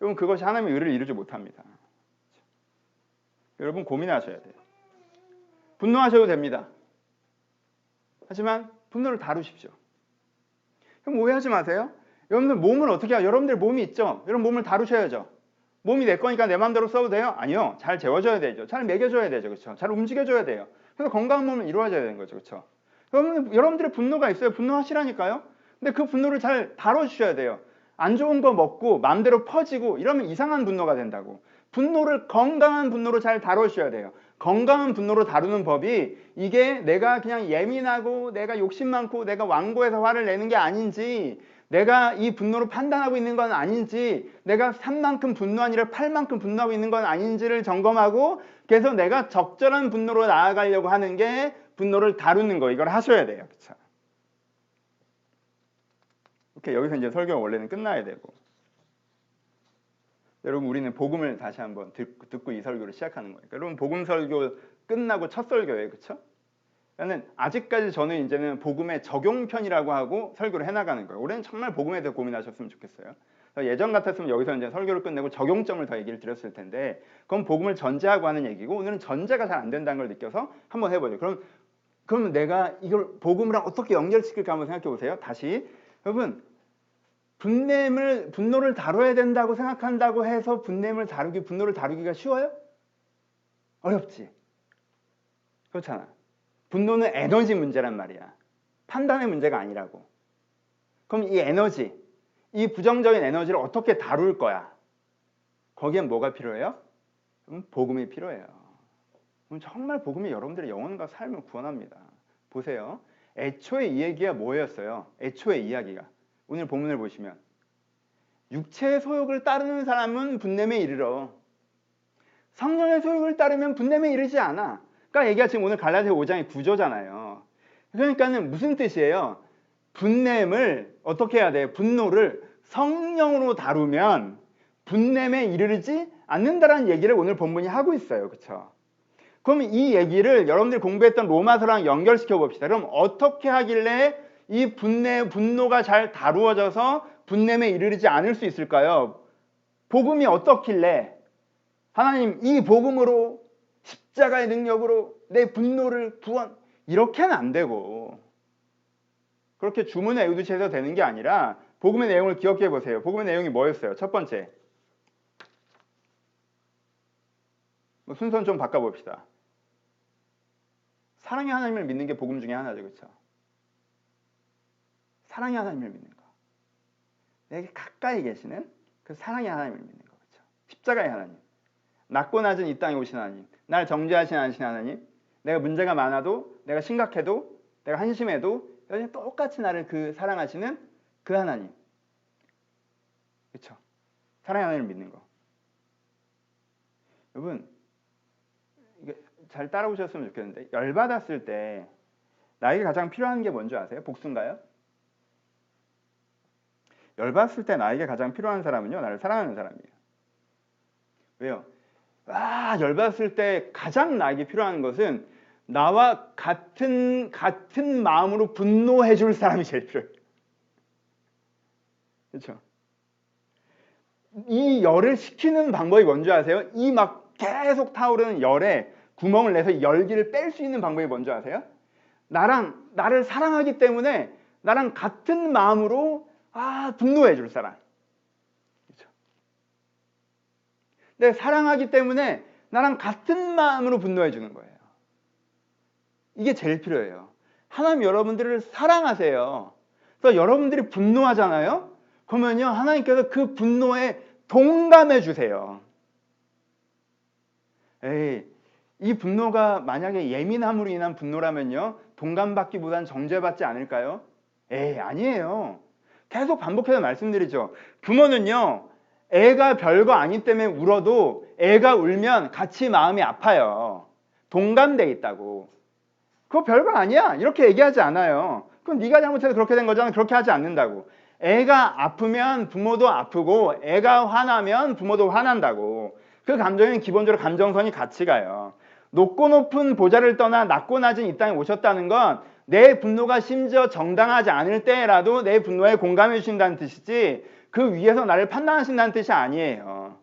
여러분 그것이 하나님의 의를 이루지 못합니다. 여러분 고민하셔야 돼요. 분노하셔도 됩니다. 하지만 분노를 다루십시오. 그럼 오해하지 마세요. 여러분들 몸을 어떻게 해요? 여러분들 몸이 있죠? 여러분 몸을 다루셔야죠. 몸이 내 거니까 내 마음대로 써도 돼요? 아니요. 잘 재워줘야 되죠. 잘 먹여줘야 되죠. 그렇죠? 잘 움직여줘야 돼요. 그래서 건강한 몸을 이루어져야 되는 거죠. 그렇죠? 여러분들의 분노가 있어요. 분노하시라니까요. 근데 그 분노를 잘 다뤄주셔야 돼요. 안 좋은 거 먹고 마음대로 퍼지고 이러면 이상한 분노가 된다고. 분노를 건강한 분노로 잘 다뤄주셔야 돼요. 건강한 분노로 다루는 법이 이게 내가 그냥 예민하고 내가 욕심 많고 내가 완고해서 화를 내는 게 아닌지, 내가 이 분노를 판단하고 있는 건 아닌지, 내가 3만큼 분노 아니라 8만큼 분노하고 있는 건 아닌지를 점검하고 그래서 내가 적절한 분노로 나아가려고 하는 게 분노를 다루는 거. 이걸 하셔야 돼요. 그렇죠? 오케이, 여기서 이제 설교가 원래는 끝나야 되고. 여러분, 우리는 복음을 다시 한번 듣고 이 설교를 시작하는 거예요. 여러분, 복음 설교 끝나고 첫 설교예요. 그렇죠? 그러니까 아직까지 저는 이제는 복음의 적용편이라고 하고 설교를 해나가는 거예요. 올해는 정말 복음에 대해 고민하셨으면 좋겠어요. 예전 같았으면 여기서 이제 설교를 끝내고 적용점을 더 얘기를 드렸을 텐데, 그건 복음을 전제하고 하는 얘기고, 오늘은 전제가 잘 안 된다는 걸 느껴서 한번 해보죠. 그럼 내가 이걸 복음이랑 어떻게 연결시킬까 한번 생각해 보세요. 다시. 여러분, 분노를 다뤄야 된다고 생각한다고 해서 분노를 다루기가 쉬워요? 어렵지. 그렇잖아. 분노는 에너지 문제란 말이야. 판단의 문제가 아니라고. 그럼 이 에너지, 이 부정적인 에너지를 어떻게 다룰 거야? 거기엔 뭐가 필요해요? 복음이 필요해요. 그럼 정말 복음이 여러분들의 영혼과 삶을 구원합니다. 보세요. 애초에 이 얘기가 뭐였어요? 애초의 이야기가. 오늘 본문을 보시면 육체의 소욕을 따르는 사람은 분냄에 이르러 성령의 소욕을 따르면 분냄에 이르지 않아. 그러니까 얘기가 지금 오늘 갈라디아 5장의 구조잖아요. 그러니까는 무슨 뜻이에요? 분냄을 어떻게 해야 돼요? 분노를 성령으로 다루면 분냄에 이르지 않는다라는 얘기를 오늘 본문이 하고 있어요. 그렇죠? 그럼 이 얘기를 여러분들이 공부했던 로마서랑 연결시켜 봅시다. 그럼 어떻게 하길래 이 분노가 잘 다루어져서 분냄에 이르지 않을 수 있을까요? 복음이 어떻길래 하나님 이 복음으로 십자가의 능력으로 내 분노를 이렇게는 안 되고, 그렇게 주문에 외우듯이 해서 되는 게 아니라 복음의 내용을 기억해 보세요. 복음의 내용이 뭐였어요? 첫 번째, 순서는 좀 바꿔봅시다. 사랑의 하나님을 믿는 게 복음 중에 하나죠. 그렇죠? 사랑의 하나님을 믿는 거. 내게 가까이 계시는 그 사랑의 하나님을 믿는 거. 그렇죠? 십자가의 하나님. 낮고 낮은 이 땅에 오신 하나님. 날 정죄하신 하나님. 내가 문제가 많아도, 내가 심각해도, 내가 한심해도 여전히 똑같이 나를 사랑하시는 그 하나님. 그렇죠? 사랑의 하나님을 믿는 거. 여러분, 이게 잘 따라오셨으면 좋겠는데, 열받았을 때 나에게 가장 필요한 게 뭔지 아세요? 복수인가요? 열받았을 때 나에게 가장 필요한 사람은요, 나를 사랑하는 사람이에요. 왜요? 열받았을 때 가장 나에게 필요한 것은 나와 같은 마음으로 분노해 줄 사람이 제일 필요해요. 그렇죠? 이 열을 식히는 방법이 뭔지 아세요? 이 막 계속 타오르는 열에 구멍을 내서 열기를 뺄 수 있는 방법이 뭔지 아세요? 나를 사랑하기 때문에 나랑 같은 마음으로 분노해 줄 사람. 그렇죠? 근데 사랑하기 때문에 나랑 같은 마음으로 분노해 주는 거예요. 이게 제일 필요해요. 하나님 여러분들을 사랑하세요. 그래서 여러분들이 분노하잖아요. 그러면요, 하나님께서 그 분노에 동감해 주세요. 이 분노가 만약에 예민함으로 인한 분노라면요, 동감받기보단 정죄받지 않을까요? 아니에요. 계속 반복해서 말씀드리죠. 부모는요, 애가 별거 아닌 때문에 울어도 애가 울면 같이 마음이 아파요. 동감돼 있다고. 그거 별거 아니야. 이렇게 얘기하지 않아요. 그럼 네가 잘못해서 그렇게 된 거잖아. 그렇게 하지 않는다고. 애가 아프면 부모도 아프고, 애가 화나면 부모도 화난다고. 그 감정은 기본적으로 감정선이 같이 가요. 높고 높은 보좌를 떠나 낮고 낮은 이 땅에 오셨다는 건 내 분노가 심지어 정당하지 않을 때라도 내 분노에 공감해 주신다는 뜻이지, 그 위에서 나를 판단하신다는 뜻이 아니에요.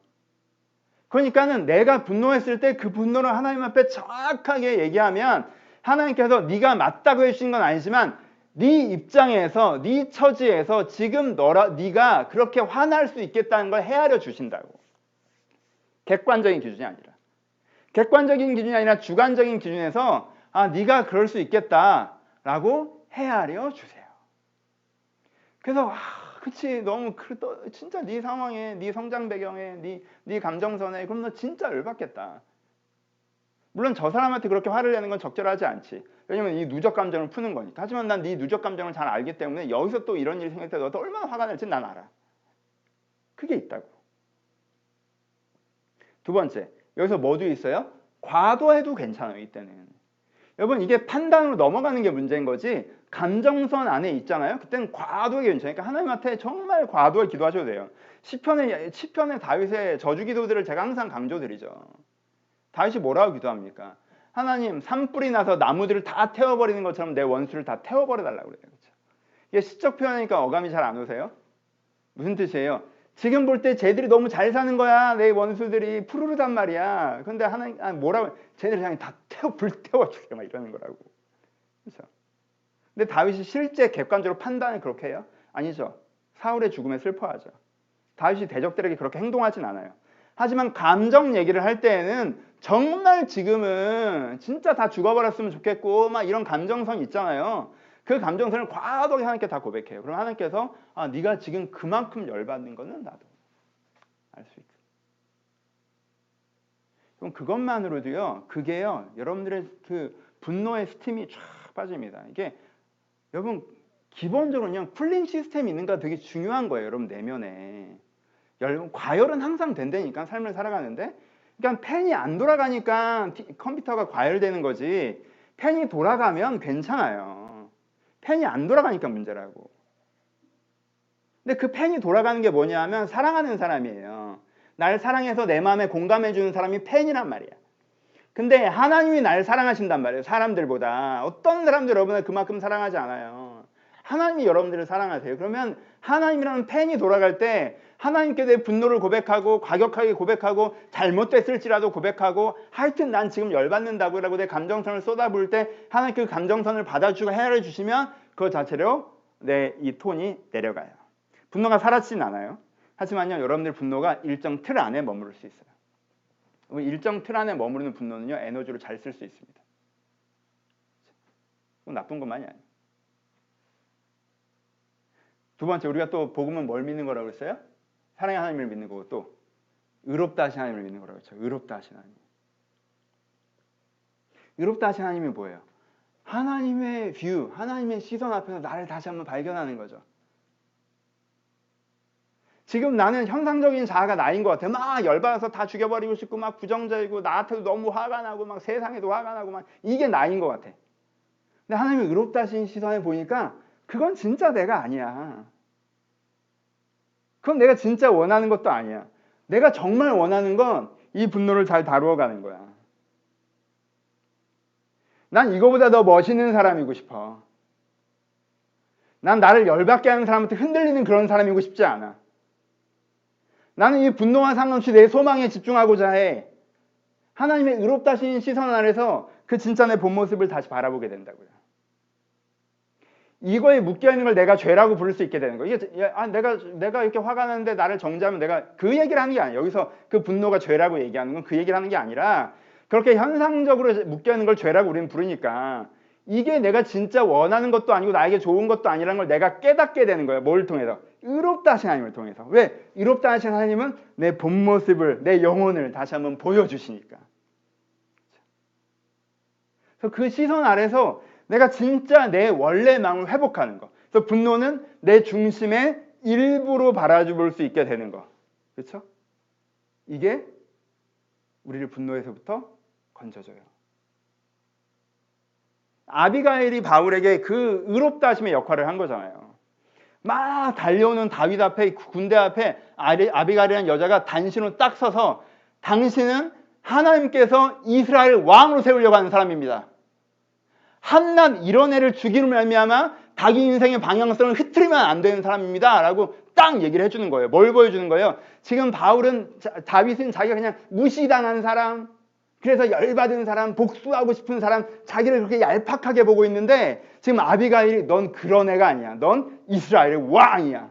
그러니까는 내가 분노했을 때 그 분노를 하나님 앞에 정확하게 얘기하면 하나님께서 네가 맞다고 해주신 건 아니지만 네 입장에서, 네 처지에서 지금 네가 그렇게 화날 수 있겠다는 걸 헤아려 주신다고. 객관적인 기준이 아니라. 객관적인 기준이 아니라 주관적인 기준에서 네가 그럴 수 있겠다라고 헤아려 주세요. 그래서 그치 너무 진짜 네 상황에, 네 성장 배경에, 네 감정선에 그럼 너 진짜 열받겠다. 물론 저 사람한테 그렇게 화를 내는 건 적절하지 않지. 왜냐면 이 누적 감정을 푸는 거니까. 하지만 난 네 누적 감정을 잘 알기 때문에 여기서 또 이런 일이 생길 때 너도 얼마나 화가 날지 난 알아. 그게 있다고. 두 번째, 여기서 뭐도 있어요? 과도해도 괜찮아요. 이때는. 여러분 이게 판단으로 넘어가는 게 문제인 거지 감정선 안에 있잖아요. 그때는 과도하게 괜찮아요. 그러니까 하나님한테 정말 과도하게 기도하셔도 돼요. 시편의 다윗의 저주 기도들을 제가 항상 강조드리죠. 다윗이 뭐라고 기도합니까? 하나님 산불이 나서 나무들을 다 태워버리는 것처럼 내 원수를 다 태워버려 달라고 그래요. 그렇죠? 이게 시적 표현이니까 어감이 잘 안 오세요? 무슨 뜻이에요? 지금 볼 때 쟤들이 너무 잘 사는 거야. 내 원수들이 푸르르단 말이야. 근데 하나님 뭐라고 쟤들 그냥 다 불태워 주세요. 막 이러는 거라고. 그렇죠? 근데 다윗이 실제 객관적으로 판단을 그렇게 해요? 아니죠. 사울의 죽음에 슬퍼하죠. 다윗이 대적들에게 그렇게 행동하진 않아요. 하지만 감정 얘기를 할 때에는 정말 지금은 진짜 다 죽어버렸으면 좋겠고 막 이런 감정선이 있잖아요. 그 감정선을 과도하게 하나님께 다 고백해요. 그럼 하나님께서 네가 지금 그만큼 열받는 거는 나도 알 수 있다. 그럼 그것만으로도요. 그게요. 여러분들의 그 분노의 스팀이 쫙 빠집니다. 이게 여러분 기본적으로 그냥 쿨링 시스템이 있는가 되게 중요한 거예요. 여러분 내면에. 여러분 과열은 항상 된다니까 삶을 살아가는데 그러니까 팬이 안 돌아가니까 컴퓨터가 과열되는 거지 팬이 돌아가면 괜찮아요. 팬이 안 돌아가니까 문제라고. 근데 그 팬이 돌아가는 게 뭐냐 하면 사랑하는 사람이에요. 날 사랑해서 내 마음에 공감해 주는 사람이 팬이란 말이야. 근데 하나님이 날 사랑하신단 말이에요. 사람들보다. 어떤 사람들 여러분을 그만큼 사랑하지 않아요. 하나님이 여러분들을 사랑하세요. 그러면 하나님이라는 팬이 돌아갈 때 하나님께 내 분노를 고백하고 과격하게 고백하고 잘못됐을지라도 고백하고 하여튼 난 지금 열받는다고 라고 내 감정선을 쏟아부을 때 하나님 그 감정선을 받아주고 헤아려 주시면 그 자체로 내 이 톤이 내려가요. 분노가 사라지진 않아요. 하지만요 여러분들 분노가 일정 틀 안에 머무를 수 있어요. 일정 틀 안에 머무르는 분노는요 에너지로 잘 쓸 수 있습니다. 나쁜 것만이 아니에요. 두 번째 우리가 또 복음은 뭘 믿는 거라고 했어요? 사랑의 하나님을 믿는 거고 또 의롭다 하신 하나님을 믿는 거라고 했죠. 의롭다 하신 하나님. 의롭다 하신 하나님이 뭐예요? 하나님의 뷰, 하나님의 시선 앞에서 나를 다시 한번 발견하는 거죠. 지금 나는 현상적인 자아가 나인 것 같아. 막 열받아서 다 죽여버리고 싶고 막 부정적이고 나한테도 너무 화가 나고 막 세상에도 화가 나고 막 이게 나인 것 같아. 근데 하나님이 의롭다 하신 시선에 보니까 그건 진짜 내가 아니야. 그건 내가 진짜 원하는 것도 아니야. 내가 정말 원하는 건 이 분노를 잘 다루어가는 거야. 난 이거보다 더 멋있는 사람이고 싶어. 난 나를 열받게 하는 사람한테 흔들리는 그런 사람이고 싶지 않아. 나는 이 분노와 상관없이 내 소망에 집중하고자 해. 하나님의 의롭다 하신 시선 아래서 그 진짜 내 본 모습을 다시 바라보게 된다고요. 이거에 묶여있는 걸 내가 죄라고 부를 수 있게 되는 거예요. 내가 이렇게 화가 나는데 나를 정죄하면 내가 그 얘기를 하는 게 아니에요. 여기서 그 분노가 죄라고 얘기하는 건 그 얘기를 하는 게 아니라 그렇게 현상적으로 묶여있는 걸 죄라고 우리는 부르니까 이게 내가 진짜 원하는 것도 아니고 나에게 좋은 것도 아니라는 걸 내가 깨닫게 되는 거예요. 뭘 통해서? 의롭다 하신 하나님을 통해서. 왜? 의롭다 하신 하나님은 내 본 모습을, 내 영혼을 다시 한번 보여주시니까. 그래서 그 시선 아래서 내가 진짜 내 원래 마음을 회복하는 거. 그래서 분노는 내 중심의 일부로 바라볼 수 있게 되는 거. 그렇죠? 이게 우리를 분노에서부터 건져줘요. 아비가일이 바울에게 그 의롭다 하심의 역할을 한 거잖아요. 막 달려오는 다윗 앞에 군대 앞에 아비가일이라는 여자가 단신으로 딱 서서 당신은 하나님께서 이스라엘 왕으로 세우려고 하는 사람입니다. 한낱 이런 애를 죽이는 말미암아 자기 인생의 방향성을 흐트리면 안 되는 사람입니다 라고 딱 얘기를 해주는 거예요. 뭘 보여주는 거예요? 지금 다윗은 자기가 그냥 무시당한 사람, 그래서 열받은 사람, 복수하고 싶은 사람, 자기를 그렇게 얄팍하게 보고 있는데 지금 아비가일이 넌 그런 애가 아니야. 넌 이스라엘의 왕이야.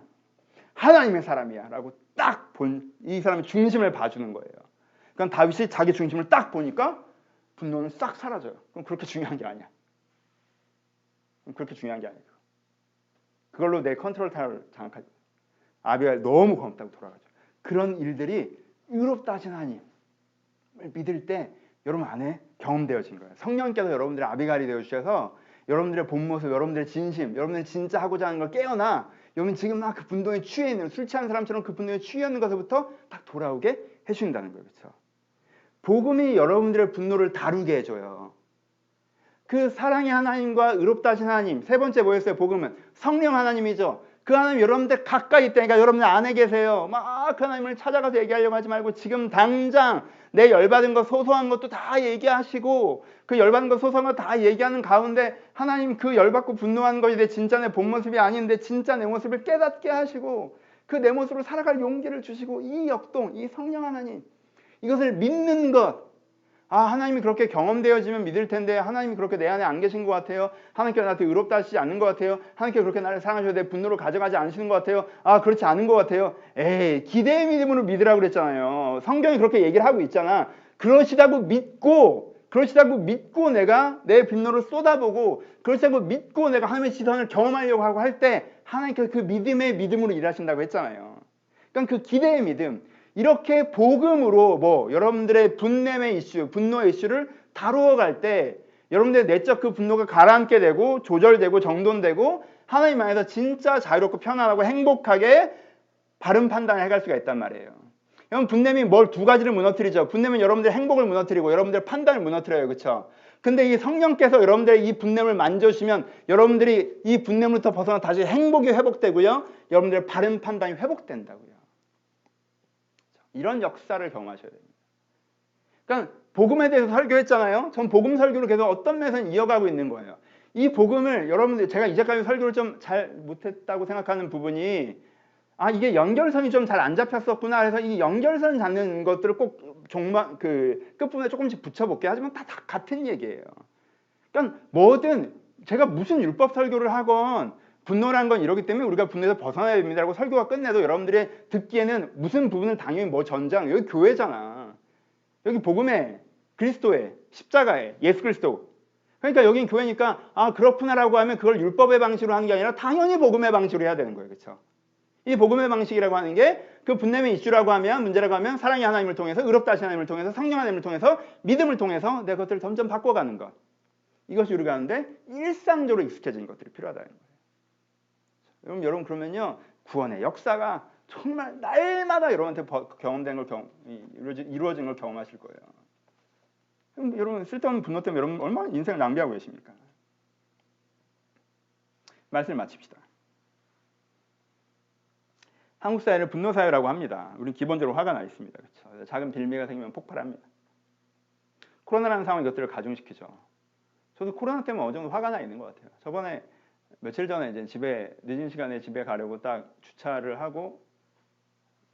하나님의 사람이야 라고 딱 이 사람의 중심을 봐주는 거예요. 그러니까 다윗이 자기 중심을 딱 보니까 분노는 싹 사라져요. 그럼 그렇게 중요한 게 아니야. 그렇게 중요한 게 아니에요. 그걸로 내 컨트롤 타워를 장악하죠. 아비가일 너무 고맙다고 돌아가죠. 그런 일들이 의롭다 하신 하나님을 믿을 때 여러분 안에 경험되어진 거예요. 성령께서 여러분들의 아비가일이 되어주셔서 여러분들의 본 모습, 여러분들의 진심, 여러분들이 진짜 하고자 하는 걸 깨어나 여러분 지금 막 그 분노에 취해 있는 술 취한 사람처럼 그 분노에 취해 있는 것부터 딱 돌아오게 해주신다는 거예요. 그렇죠? 복음이 여러분들의 분노를 다루게 해줘요. 그 사랑의 하나님과 의롭다 하신 하나님, 세 번째 뭐였어요? 복음은 성령 하나님이죠. 그 하나님 여러분들 가까이 있다니까 여러분들 안에 계세요. 막 그 하나님을 찾아가서 얘기하려고 하지 말고 지금 당장 내 열받은 것 소소한 것도 다 얘기하시고 그 열받은 것 소소한 것 다 얘기하는 가운데 하나님 그 열받고 분노하는 것이 내 진짜 내 본 모습이 아닌데 진짜 내 모습을 깨닫게 하시고 그 내 모습으로 살아갈 용기를 주시고 이 역동, 이 성령 하나님 이것을 믿는 것. 아 하나님이 그렇게 경험되어지면 믿을 텐데 하나님이 그렇게 내 안에 안 계신 것 같아요. 하나님께서 나한테 의롭다 하시지 않는 것 같아요. 하나님께서 그렇게 나를 사랑하셔서 내 분노를 가져가지 않으시는 것 같아요. 아 그렇지 않은 것 같아요. 에이 기대의 믿음으로 믿으라고 그랬잖아요. 성경이 그렇게 얘기를 하고 있잖아. 그러시다고 믿고 내가 내 분노를 쏟아보고 그러시다고 믿고 내가 하나님의 시선을 경험하려고 하고 할 때 하나님께서 그 믿음의 믿음으로 일하신다고 했잖아요. 그러니까 그 기대의 믿음 이렇게 복음으로 여러분들의 분노의 이슈를 다루어 갈 때 여러분들의 내적 그 분노가 가라앉게 되고 조절되고 정돈되고 하나님 안에서 진짜 자유롭고 편안하고 행복하게 바른 판단을 해갈 수가 있단 말이에요. 여러분 분냄이 뭘 두 가지를 무너뜨리죠. 분냄은 여러분들의 행복을 무너뜨리고 여러분들의 판단을 무너뜨려요. 그렇죠? 근데 이 성령께서 여러분들의 이 분냄을 만져주시면 여러분들이 이 분냄으로부터 벗어나 다시 행복이 회복되고요. 여러분들의 바른 판단이 회복된다고요. 이런 역사를 경험하셔야 됩니다. 그러니까 복음에 대해서 설교했잖아요. 전 복음 설교를 계속 어떤 면에서는 이어가고 있는 거예요. 이 복음을 여러분들 제가 이제까지 설교를 좀 잘 못했다고 생각하는 부분이 이게 연결선이 좀 잘 안 잡혔었구나. 그래서 이 연결선 잡는 것들을 꼭 끝부분에 조금씩 붙여볼게. 하지만 다 같은 얘기예요. 그러니까 뭐든 제가 무슨 율법 설교를 하건 분노란 건 이러기 때문에 우리가 분노에서 벗어나야 됩니다라고 설교가 끝내도 여러분들이 듣기에는 무슨 부분을 당연히 전장 여기 교회잖아. 여기 복음에 그리스도의 십자가에 예수 그리스도. 그러니까 여긴 교회니까 그렇구나라고 하면 그걸 율법의 방식으로 하는 게 아니라 당연히 복음의 방식으로 해야 되는 거예요. 그렇죠? 이 복음의 방식이라고 하는 게 그 분냄의 이슈라고 하면 문제라고 하면 사랑의 하나님을 통해서 의롭다 하신 하나님을 통해서 성령 하나님을 통해서 믿음을 통해서 내 것들을 점점 바꿔가는 것. 이것이 우리가 하는데 일상적으로 익숙해진 것들이 필요하다는 거예요. 여러분 그러면요 구원의 역사가 정말 날마다 여러분한테 경험된 걸 이루어진 걸 경험하실 거예요. 그럼 여러분 쓸데없는 분노 때문에 여러분 얼마나 인생을 낭비하고 계십니까? 말씀을 마칩시다. 한국 사회를 분노 사회라고 합니다. 우리 기본적으로 화가 나 있습니다. 그렇죠? 작은 빌미가 생기면 폭발합니다. 코로나라는 상황이 이것들을 가중시키죠. 저도 코로나 때문에 어느 정도 화가 나 있는 것 같아요. 저번에 며칠 전에 이제 집에 늦은 시간에 집에 가려고 딱 주차를 하고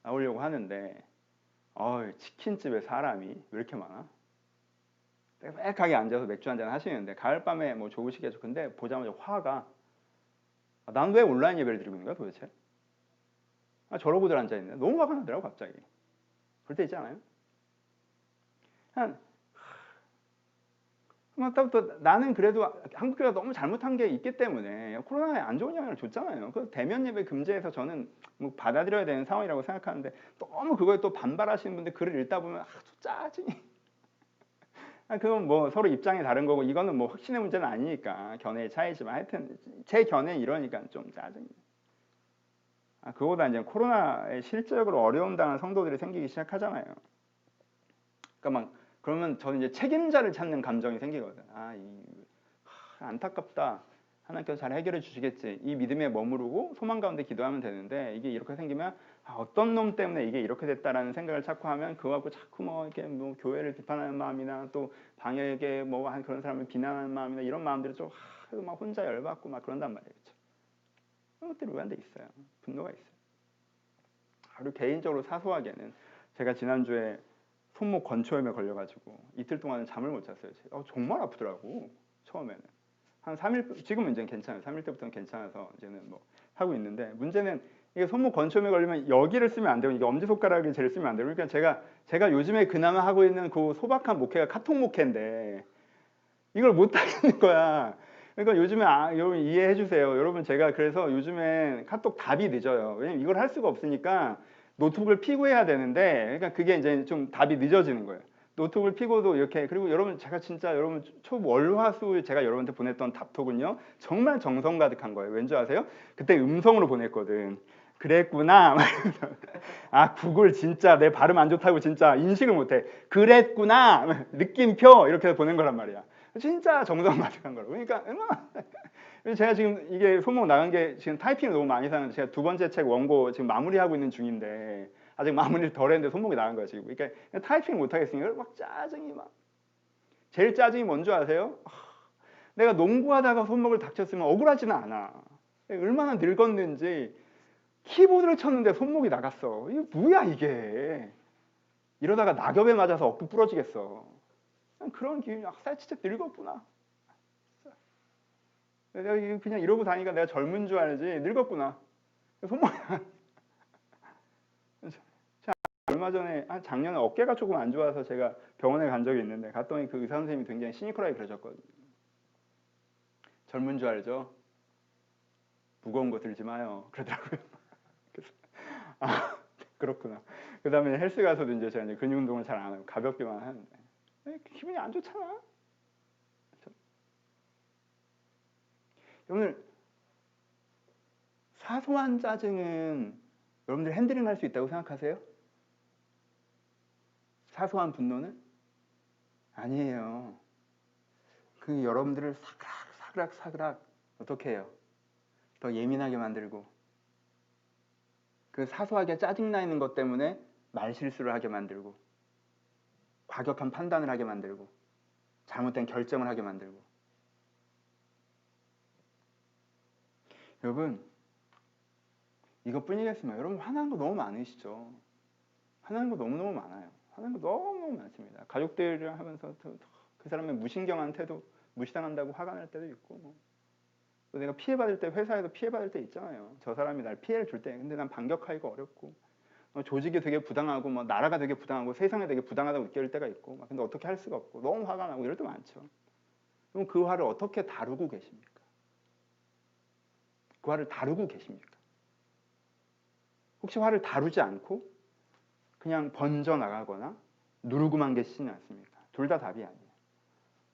나오려고 하는데 치킨집에 사람이 왜 이렇게 많아? 빽빽하게 앉아서 맥주 한잔 하시는데 가을밤에 좋으시겠죠. 근데 보자마자 화가 난 왜 온라인 예배를 드리고 있는 거야 도대체? 저러고들 앉아있네. 너무 화가 나더라고 갑자기. 그럴 때 있지 않아요? 또 나는 그래도 한국교회가 너무 잘못한 게 있기 때문에 코로나에 안 좋은 영향을 줬잖아요. 그 대면 예배 금지해서 저는 받아들여야 되는 상황이라고 생각하는데 너무 그거에 또 반발하시는 분들 글을 읽다 보면 짜증이. 그건 서로 입장이 다른 거고 이거는 확신의 문제는 아니니까 견해의 차이지만 하여튼 제 견해는 이러니까 좀 짜증이. 그거보다 이제 코로나에 실질적으로 어려움 당한 성도들이 생기기 시작하잖아요. 그러니까 그러면 저는 이제 책임자를 찾는 감정이 생기거든. 안타깝다. 하나님께서 잘 해결해 주시겠지. 이 믿음에 머무르고 소망 가운데 기도하면 되는데 이게 이렇게 생기면 어떤 놈 때문에 이게 이렇게 됐다라는 생각을 자꾸 하면 그거 갖고 자꾸 이렇게 교회를 비판하는 마음이나 또 방역에 그런 사람을 비난하는 마음이나 이런 마음들이 좀 막 혼자 열받고 막 그런단 말이에요. 그렇죠? 그런 것들이 우리한테 있어요. 분노가 있어요. 그리고 개인적으로 사소하게는 제가 지난주에 손목 건초염에 걸려가지고 이틀 동안은 잠을 못 잤어요. 정말 아프더라고 처음에는. 한 3일 지금은 이제 괜찮아요. 3일 때부터는 괜찮아서 이제는 하고 있는데 문제는 이게 손목 건초염에 걸리면 여기를 쓰면 안 되고 이게 엄지손가락을 제일 쓰면 안 되고 그러니까 제가 요즘에 그나마 하고 있는 그 소박한 목회가 카톡 목회인데 이걸 못 하겠는 거야. 그러니까 요즘에 여러분 이해해 주세요. 여러분 제가 그래서 요즘에 카톡 답이 늦어요. 왜냐면 이걸 할 수가 없으니까 노트북을 피고 해야 되는데 그러니까 그게 이제 좀 답이 늦어지는 거예요. 노트북을 피고도 이렇게 그리고 여러분 제가 진짜 여러분 초월화수 제가 여러분한테 보냈던 답톡은요 정말 정성 가득한 거예요. 왠지 아세요? 그때 음성으로 보냈거든. 그랬구나. 아 구글 진짜 내 발음 안 좋다고 진짜 인식을 못해. 그랬구나. 느낌표 이렇게 보낸 거란 말이야. 진짜 정성 가득한 거라고. 그러니까 제가 지금 이게 손목 나간 게 지금 타이핑을 너무 많이 사는데 제가 두 번째 책 원고 지금 마무리하고 있는 중인데 아직 마무리를 덜 했는데 손목이 나간 거야 지금. 그러니까 타이핑 못 하겠으니까 막 짜증이 막 제일 짜증이 뭔지 아세요? 내가 농구하다가 손목을 다쳤으면 억울하지는 않아. 얼마나 늙었는지 키보드를 쳤는데 손목이 나갔어. 이게 뭐야 이게. 이러다가 낙엽에 맞아서 어깨 부러지겠어. 그런 기분이 진짜 늙었구나. 내가 그냥 이러고 다니니까 내가 젊은 줄 알지 늙었구나. 손목이 얼마 전에 작년에 어깨가 조금 안 좋아서 제가 병원에 간 적이 있는데 갔더니 그 의사 선생님이 굉장히 시니컬하게 그러셨거든요. 젊은 줄 알죠? 무거운 거 들지 마요. 그러더라고요. 그래서 그렇구나. 그 다음에 헬스 가서도 이제 제가 이제 근육 운동을 잘 안 하고 가볍게만 하는데 기분이 안 좋잖아. 오늘 사소한 짜증은 여러분들 핸들링 할 수 있다고 생각하세요? 사소한 분노는? 아니에요. 그 여러분들을 사그락 어떻게 해요? 더 예민하게 만들고 그 사소하게 짜증나 있는 것 때문에 말실수를 하게 만들고 과격한 판단을 하게 만들고 잘못된 결정을 하게 만들고 여러분 이것뿐이겠습니다. 여러분 화나는 거 너무 많으시죠? 화나는 거 너무너무 많아요. 화나는 거 너무너무 많습니다. 가족들이랑 하면서 그 사람의 무신경한 태도 무시당한다고 화가 날 때도 있고 뭐. 또 내가 피해받을 때 회사에서 피해받을 때 있잖아요. 저 사람이 날 피해를 줄 때 근데 난 반격하기가 어렵고 조직이 되게 부당하고 뭐 나라가 되게 부당하고 세상에 되게 부당하다고 느낄 때가 있고 근데 어떻게 할 수가 없고 너무 화가 나고 이럴 때 많죠. 그럼 그 화를 어떻게 다루고 계십니까? 그 화를 다루고 계십니까? 혹시 화를 다루지 않고 그냥 번져나가거나 누르고만 계시지는 않습니까? 둘 다 답이 아니에요.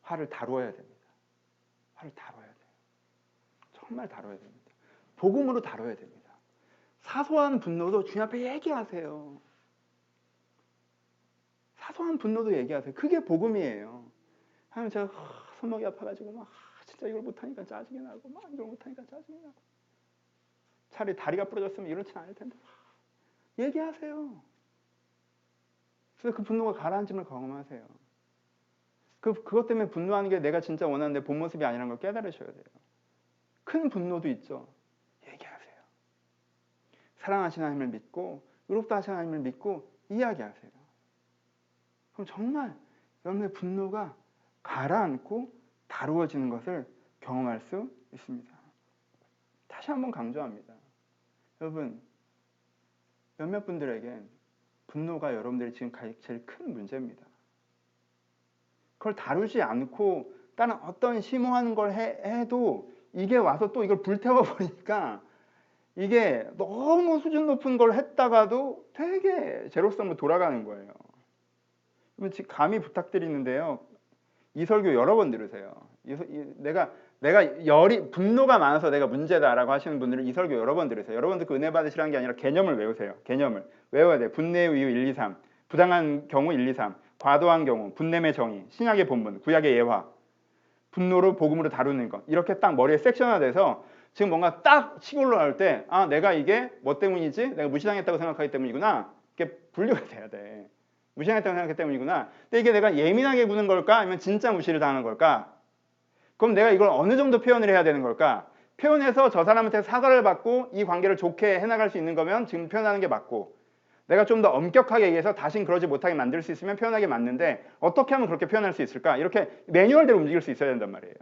화를 다루어야 됩니다. 화를 다뤄야 돼요. 정말 다뤄야 됩니다. 복음으로 다뤄야 됩니다. 사소한 분노도 주님 앞에 얘기하세요. 사소한 분노도 얘기하세요. 그게 복음이에요. 하면 제가 손목이 아파가지고 막 진짜 이걸 못하니까 짜증이 나고 막 이걸 못하니까 짜증이 나고 차라리 다리가 부러졌으면 이렇진 않을 텐데 얘기하세요. 그래서 그 분노가 가라앉음을 경험하세요. 그것 때문에 분노하는 게 내가 진짜 원하는 내 본 모습이 아니라는 걸 깨달으셔야 돼요. 큰 분노도 있죠. 얘기하세요. 사랑하시는 하나님을 믿고 의롭다 하시는 하나님을 믿고 이야기하세요. 그럼 정말 여러분의 분노가 가라앉고 다루어지는 것을 경험할 수 있습니다. 다시 한번 강조합니다. 여러분 몇몇 분들에게 분노가 여러분들이 지금 제일 큰 문제입니다. 그걸 다루지 않고 다른 어떤 심오한 걸 해도 이게 와서 또 이걸 불태워버리니까 이게 너무 수준 높은 걸 했다가도 되게 제로섬으로 돌아가는 거예요. 감히 부탁드리는데요. 이 설교 여러 번 들으세요. 내가 분노가 많아서 내가 문제다라고 하시는 분들은 이 설교 여러 번 들으세요. 여러분들 그 은혜 받으시라는 게 아니라 개념을 외우세요. 개념을 외워야 돼요. 분내의 이유 1, 2, 3, 부당한 경우 1, 2, 3, 과도한 경우, 분냄의 정의, 신약의 본문, 구약의 예화, 분노를 복음으로 다루는 것 이렇게 딱 머리에 섹션화돼서 지금 뭔가 딱 치고 올라갈 때 내가 이게 뭐 때문이지? 내가 무시당했다고 생각하기 때문이구나. 이렇게 분류가 돼야 돼. 무시당했다고 생각하기 때문이구나. 근데 이게 내가 예민하게 구는 걸까? 아니면 진짜 무시를 당하는 걸까? 그럼 내가 이걸 어느 정도 표현을 해야 되는 걸까? 표현해서 저 사람한테 사과를 받고 이 관계를 좋게 해나갈 수 있는 거면 지금 표현하는 게 맞고 내가 좀 더 엄격하게 얘기해서 다신 그러지 못하게 만들 수 있으면 표현하게 맞는데 어떻게 하면 그렇게 표현할 수 있을까? 이렇게 매뉴얼대로 움직일 수 있어야 된단 말이에요.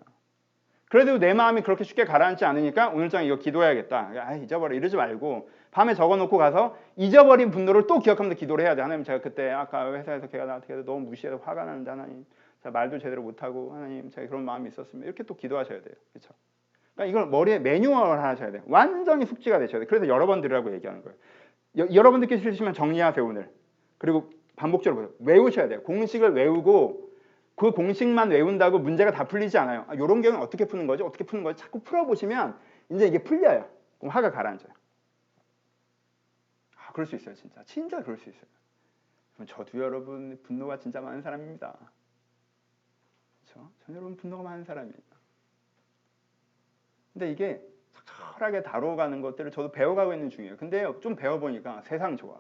그래도 내 마음이 그렇게 쉽게 가라앉지 않으니까 오늘장 이거 기도해야겠다. 잊어버려 이러지 말고 밤에 적어놓고 가서 잊어버린 분노를 또 기억하면서 기도를 해야 돼. 하나님, 제가 그때 아까 회사에서 걔가 나한테 너무 무시해서 화가 나는데 하나님, 제가 말도 제대로 못하고 하나님, 제가 그런 마음이 있었으면 이렇게 또 기도하셔야 돼요. 그렇죠? 그러니까 이걸 머리에 매뉴얼을 하셔야 돼요. 완전히 숙지가 되셔야 돼요. 그래서 여러 번 들으라고 얘기하는 거예요. 여러분들께 싫으시면 정리하세요 오늘. 그리고 반복적으로 외우셔야 돼요. 공식을 외우고 그 공식만 외운다고 문제가 다 풀리지 않아요. 이런 경우는 어떻게 푸는 거죠? 어떻게 푸는 거죠? 자꾸 풀어보시면 이제 이게 풀려요. 그럼 화가 가라앉아요. 그럴 수 있어요. 진짜 그럴 수 있어요. 그럼 저도 여러분 분노가 진짜 많은 사람입니다. 그렇죠? 전 여러분 분노가 많은 사람이에요. 근데 이게 적절하게 다뤄가는 것들을 저도 배워가고 있는 중이에요. 근데 좀 배워보니까 세상 좋아.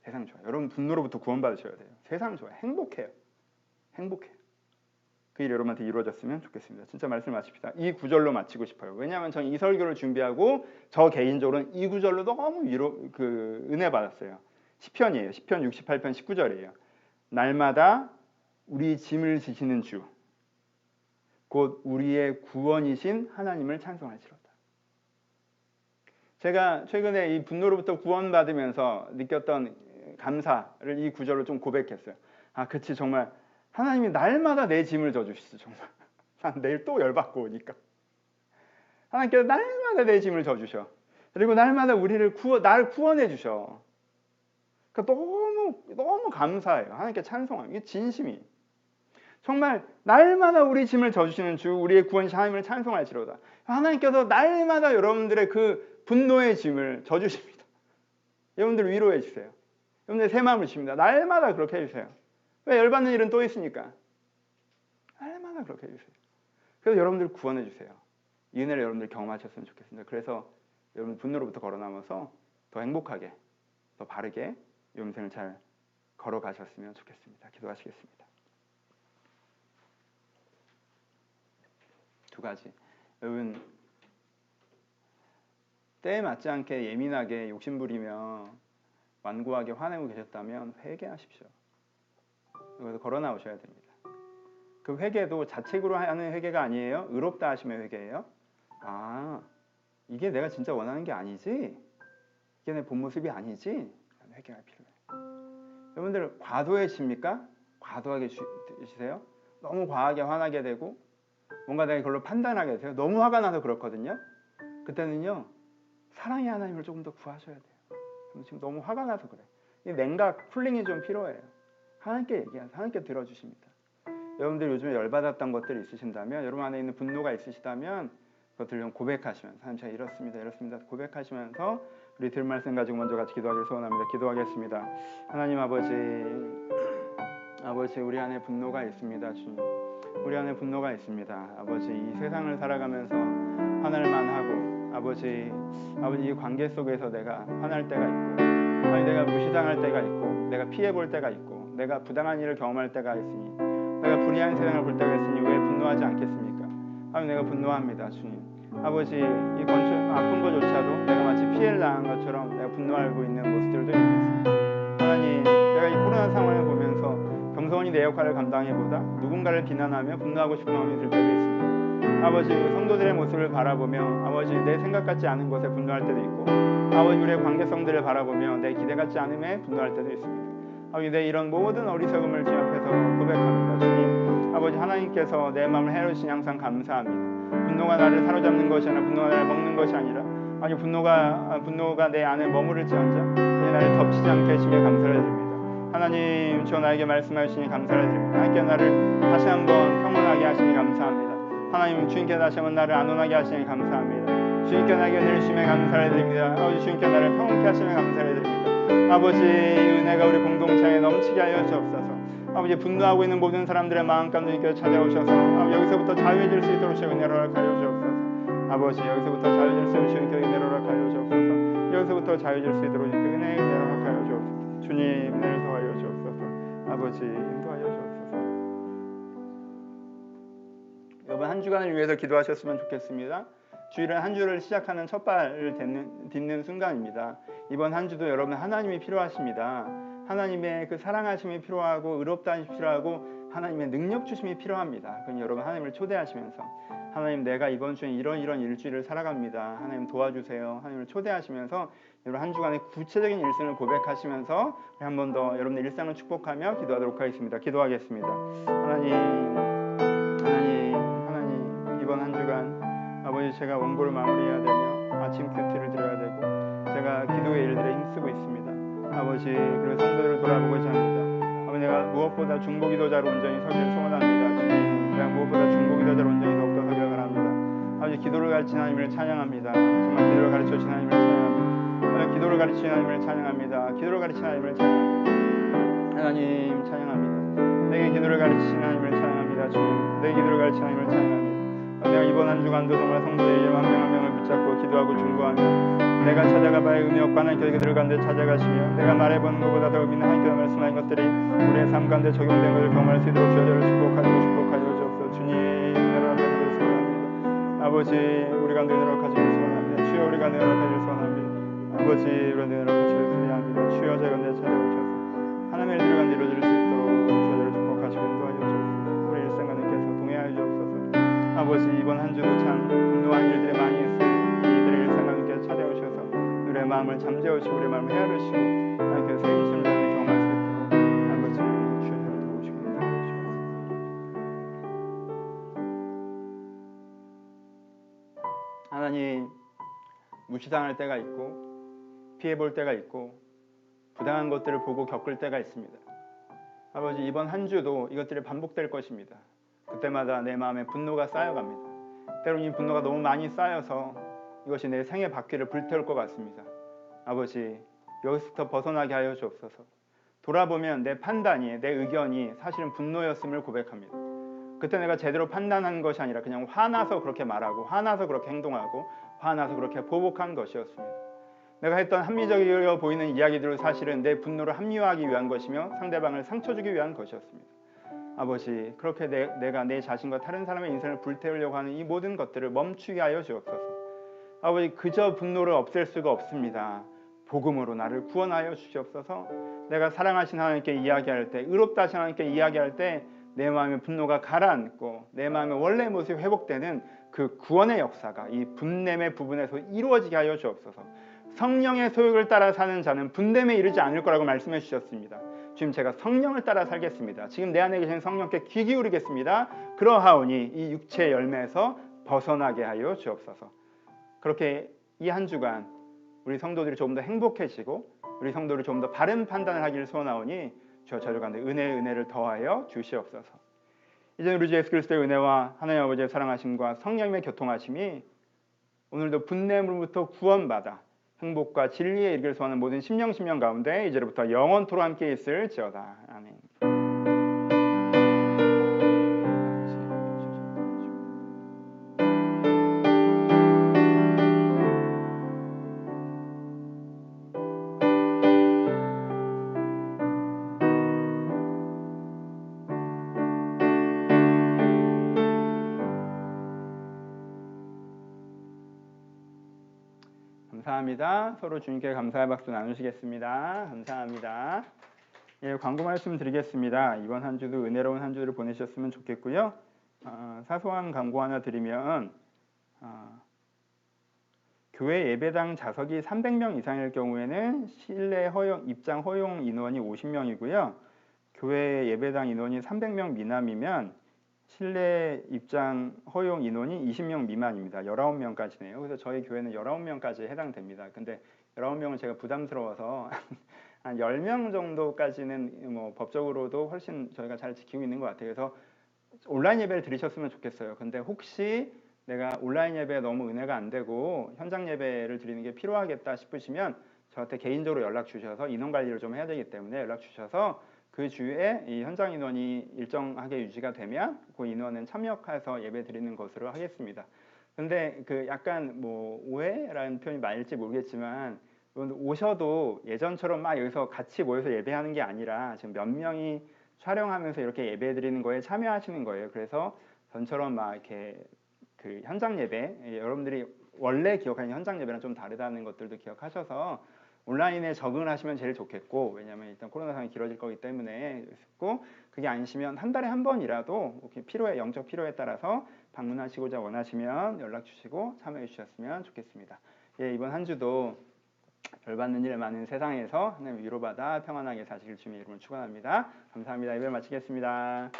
세상 좋아. 여러분 분노로부터 구원받으셔야 돼요. 세상 좋아요. 행복해요. 행복해요. 그 일이 여러분한테 이루어졌으면 좋겠습니다. 진짜 말씀 마칩시다. 이 구절로 마치고 싶어요. 왜냐하면 저는 이 설교를 준비하고 저 개인적으로는 이 구절로 너무 은혜 받았어요. 시편이에요. 시편 68편 19절이에요. 날마다 우리 짐을 지시는 주, 곧 우리의 구원이신 하나님을 찬송하시로다. 제가 최근에 이 분노로부터 구원받으면서 느꼈던 감사를 이 구절로 좀 고백했어요. 그치, 정말 하나님이 날마다 내 짐을 져주시죠. 정말 난 내일 또 열받고 오니까 하나님께서 날마다 내 짐을 져주셔. 그리고 날마다 날 구원해 주셔. 그러니까 너무 감사해요. 하나님께 찬송합니다. 이게 진심이. 정말 날마다 우리 짐을 져주시는 주, 우리의 구원이신 하나님을 찬송할지로다. 하나님께서 날마다 여러분들의 그 분노의 짐을 져주십니다. 여러분들 위로해 주세요. 여러분들 새 마음을 주십니다. 날마다 그렇게 해주세요. 왜 열받는 일은 또 있으니까. 날마다 그렇게 해주세요. 그래서 여러분들 구원해 주세요. 이 은혜를 여러분들 경험하셨으면 좋겠습니다. 그래서 여러분 분노로부터 걸어나와서 더 행복하게, 더 바르게 이 인생을 잘 걸어가셨으면 좋겠습니다. 기도하시겠습니다. 두 가지. 여러분 때에 맞지 않게 예민하게 욕심부리며 완고하게 화내고 계셨다면 회개하십시오. 그래서 걸어 나오셔야 됩니다. 그 회개도 자책으로 하는 회개가 아니에요. 의롭다 하심의 회개예요. 이게 내가 진짜 원하는 게 아니지? 이게 내 본 모습이 아니지? 회개가 필요해요. 여러분들 과도해집니까? 과도하게 드시세요? 너무 과하게 화나게 되고 뭔가 내가 그걸로 판단하게 되세요. 너무 화가 나서 그렇거든요. 그때는요. 사랑의 하나님을 조금 더 구하셔야 돼요. 지금 너무 화가 나서 그래. 이 냉각, 쿨링이 좀 필요해요. 하나님께 얘기하세요. 하나님께 들어주십니다. 여러분들 요즘에 열받았던 것들이 있으신다면, 여러분 안에 있는 분노가 있으시다면 그것들을 좀 고백하시면서, 하나님 제가 이렇습니다 고백하시면서 우리 들은 말씀 가지고 먼저 같이 기도하기를 소원합니다. 기도하겠습니다. 하나님 아버지 우리 안에 분노가 있습니다. 주님, 우리 안에 분노가 있습니다. 아버지 이 세상을 살아가면서 화날만 하고 아버지 이 관계 속에서 내가 화날 때가 있고, 아니 내가 무시당할 때가 있고, 내가 피해볼 때가 있고, 내가 부당한 일을 경험할 때가 있으니, 내가 불의한 세상을 볼 때가 있으니 왜 분노하지 않겠습니까? 하나님 내가 분노합니다. 주님, 아버지 이 아픈 것조차도 내가 마치 피해를 당한 것처럼 내가 분노하고 있는 모습들도 있습니다. 하나님, 내가 이 코로나 상황을 보면서 겸손히 내 역할을 감당해보다 누군가를 비난하며 분노하고 싶은 마음이 들 때도 있습니다. 아버지 성도들의 모습을 바라보며 아버지 내 생각 같지 않은 것에 분노할 때도 있고, 아버지 우리의 관계성들을 바라보며 내 기대 같지 않음에 분노할 때도 있습니다. 아버지 내 이런 모든 어리석음을 주님 앞에서 고백합니다. 주님, 아버지 하나님께서 내 마음을 헤아리시니 항상 감사합니다. 분노가 나를 사로잡는 것이 아니라, 분노가 나를 먹는 것이 아니라, 아니 분노가 내 안에 머무를지언정 그냥 나를 덮치지 않게 하시며 감사를 드립니다. 하나님, 주여 나에게 말씀하시니 감사를 드립니다. 하나님께 나를 다시 한번 평온하게 하시니 감사합니다. 하나님, 주님께 다시 한번 나를 안온하게 하시니 감사합니다. 주님께 나에게 내리시며 감사를 드립니다. 아버지 주님께 나를 평온케 하시며 감사를 드립니다. 아버지 은혜가 우리 공동체에 넘치게 하여 주옵소서. 아버지 분노하고 있는 모든 사람들의 마음 가운데 주님께서 찾아오셔서 여기서부터 자유해질 수 있도록 주의 은혜로 허락하여 주옵소서. 아버지 여기서부터 자유해질 수 있도록 주님께 은혜로 허락하여 주옵소서. 여기서부터 자유해질 수 있도록 주님께 은혜로 허락하여 주옵소서. 주님 은혜를 더하여 주옵소서. 아버지 인도하여 주옵소서. 여러분 한 주간을 위해서 기도하셨으면 좋겠습니다. 주일은 한 주를 시작하는 첫 발을 딛는 순간입니다. 이번 한 주도 여러분 하나님이 필요하십니다. 하나님의 그 사랑하심이 필요하고, 의롭다 하심이 필요하고, 하나님의 능력 주심이 필요합니다. 그럼 여러분 하나님을 초대하시면서 하나님 내가 이번 주에 이런 일주일을 살아갑니다. 하나님 도와주세요. 하나님을 초대하시면서 여러분 한 주간의 구체적인 일생을 고백하시면서 한 번 더 여러분의 일상을 축복하며 기도하도록 하겠습니다. 기도하겠습니다. 하나님 이번 한 주간 아버지 제가 원고를 마무리해야 되며 아침 큐티를 드려야 되고 제가 기도의 일들에 힘쓰고 있습니다. 아버지 그리고 성도들을 돌아보고자 합니다. 아버지 내가 무엇보다 중보기도자로 온전히 서기를 소원합니다. 주님 내가 무엇보다 중보기도자로 온전히 더욱더 서기를 바랍니다. 아버지 기도를 가르치는 하나님을 찬양합니다. 정말 기도를 가르쳐 주신 하나님을 찬양합니다. 기도를 가르치는 하나님을 찬양합니다. 기도를 가르치는 하나님을 찬양합니다. 하나님 찬양합니다. 내게 기도를 가르치시는 하나님을 찬양합니다. 주님 내 기도를 가르치는 하나님을 찬양합니다. 내가 이번 한 주간도 정말 성도의 이름 한 명 한 명을 붙잡고 기도하고 중보하며 내가 찾아가봐야 의미 없고 하나님께서 그들 가운데 찾아가시며 내가 말해보는 것보다 더 의미 있는 하나님께서 말씀하신 것들이 우리의 삶 가운데 적용된 것을 경험할 수 있도록 저희를 축복하여 주옵소서. 주님 은혜로하시기를 소원합니다. 아버지 우리 가운데 은혜로하시기를 소원합니다. 주여 우리 가운데 은혜로하시기를 소원합니다. 아버지 우리 가운데 은혜로하시기를 소원합니다. 주여 저희 가운데 찾아오셔서 하나님의 일들이 가운데 이루어질 수 있도록 저희를 축복하시고 인도하여 주옵소서. 우리 일생 가운데께서 동행하여 주옵소서. 아버지 이번 한 주도 참 분노한 일들이 많이 있으니 이들의 일상 가운데 찾아오셔서 우리의 마음을 잠재우시고 우리의 마음을 헤아리시고 하나님께서 새 힘씀을 경험할 수 있도록 아버지 주여 저를 도우시고 인도하여 주옵소서. 하나님 무시당할 때가 있고 피해볼 때가 있고 부당한 것들을 보고 겪을 때가 있습니다. 아버지 이번 한 주도 이것들이 반복될 것입니다. 그때마다 내 마음에 분노가 쌓여갑니다. 때로는 이 분노가 너무 많이 쌓여서 이것이 내 생의 바퀴를 불태울 것 같습니다. 아버지 여기서부터 벗어나게 하여 주옵소서. 돌아보면 내 판단이 내 의견이 사실은 분노였음을 고백합니다. 그때 내가 제대로 판단한 것이 아니라 그냥 화나서 그렇게 말하고 화나서 그렇게 행동하고 화나서 그렇게 보복한 것이었습니다. 내가 했던 합리적이어 보이는 이야기들은 사실은 내 분노를 합리화하기 위한 것이며 상대방을 상처 주기 위한 것이었습니다. 아버지 그렇게 내가 내 자신과 다른 사람의 인생을 불태우려고 하는 이 모든 것들을 멈추게 하여 주옵소서. 아버지 그저 분노를 없앨 수가 없습니다. 복음으로 나를 구원하여 주시옵소서. 내가 사랑하신 하나님께 이야기할 때 의롭다 하신 하나님께 이야기할 때 내 마음의 분노가 가라앉고 내 마음의 원래 모습이 회복되는 그 구원의 역사가 이 분냄의 부분에서 이루어지게 하여 주옵소서. 성령의 소욕을 따라 사는 자는 분냄에 이르지 않을 거라고 말씀해 주셨습니다. 지금 제가 성령을 따라 살겠습니다. 지금 내 안에 계신 성령께 귀 기울이겠습니다. 그러하오니 이 육체의 열매에서 벗어나게 하여 주옵소서. 그렇게 이 한 주간 우리 성도들이 조금 더 행복해지고 우리 성도들이 조금 더 바른 판단을 하기를 소원하오니 주여 저희 가운데 은혜를 더하여 주시옵소서. 이제 우리 주 예수 그리스도의 은혜와 하나님 아버지의 사랑하심과 성령님의 교통하심이 오늘도 분냄으로부터 구원받아 행복과 진리에 이르기를 소원하는 모든 심령 가운데 이제부터 영원토록 함께 있을지어다. 아멘. 감사합니다. 서로 주님께 감사의 박수 나누시겠습니다. 감사합니다. 예, 광고 말씀 드리겠습니다. 이번 한 주도 은혜로운 한 주를 보내셨으면 좋겠고요. 사소한 광고 하나 드리면 교회 예배당 좌석이 300명 이상일 경우에는 실내 입장 허용 인원이 50명이고요. 교회 예배당 인원이 300명 미만이면 실내 입장 허용 인원이 20명 미만입니다. 19명까지네요. 그래서 저희 교회는 19명까지 해당됩니다. 근데 19명은 제가 부담스러워서 한 10명 정도까지는 뭐 법적으로도 훨씬 저희가 잘 지키고 있는 것 같아요. 그래서 온라인 예배를 드리셨으면 좋겠어요. 근데 혹시 내가 온라인 예배에 너무 은혜가 안 되고 현장 예배를 드리는 게 필요하겠다 싶으시면 저한테 개인적으로 연락 주셔서 인원 관리를 좀 해야 되기 때문에 연락 주셔서 그 주에 이 현장 인원이 일정하게 유지가 되면 그 인원은 참여해서 예배 드리는 것으로 하겠습니다. 근데 그 약간 뭐 오해라는 표현이 맞을지 모르겠지만 오셔도 예전처럼 막 여기서 같이 모여서 예배하는 게 아니라 지금 몇 명이 촬영하면서 이렇게 예배 드리는 거에 참여하시는 거예요. 그래서 전처럼 막 이렇게 그 현장 예배 여러분들이 원래 기억하는 현장 예배랑 좀 다르다는 것들도 기억하셔서 온라인에 적응을 하시면 제일 좋겠고, 왜냐하면 일단 코로나 상황이 길어질 거기 때문에 좋고, 그게 아니시면 한 달에 한 번이라도 영적 필요에 따라서 방문하시고자 원하시면 연락 주시고 참여해 주셨으면 좋겠습니다. 예, 이번 한 주도 별 받는 일 많은 세상에서 하나님 위로받아 평안하게 사실 주님의 이름을 축원합니다. 감사합니다. 예배 마치겠습니다.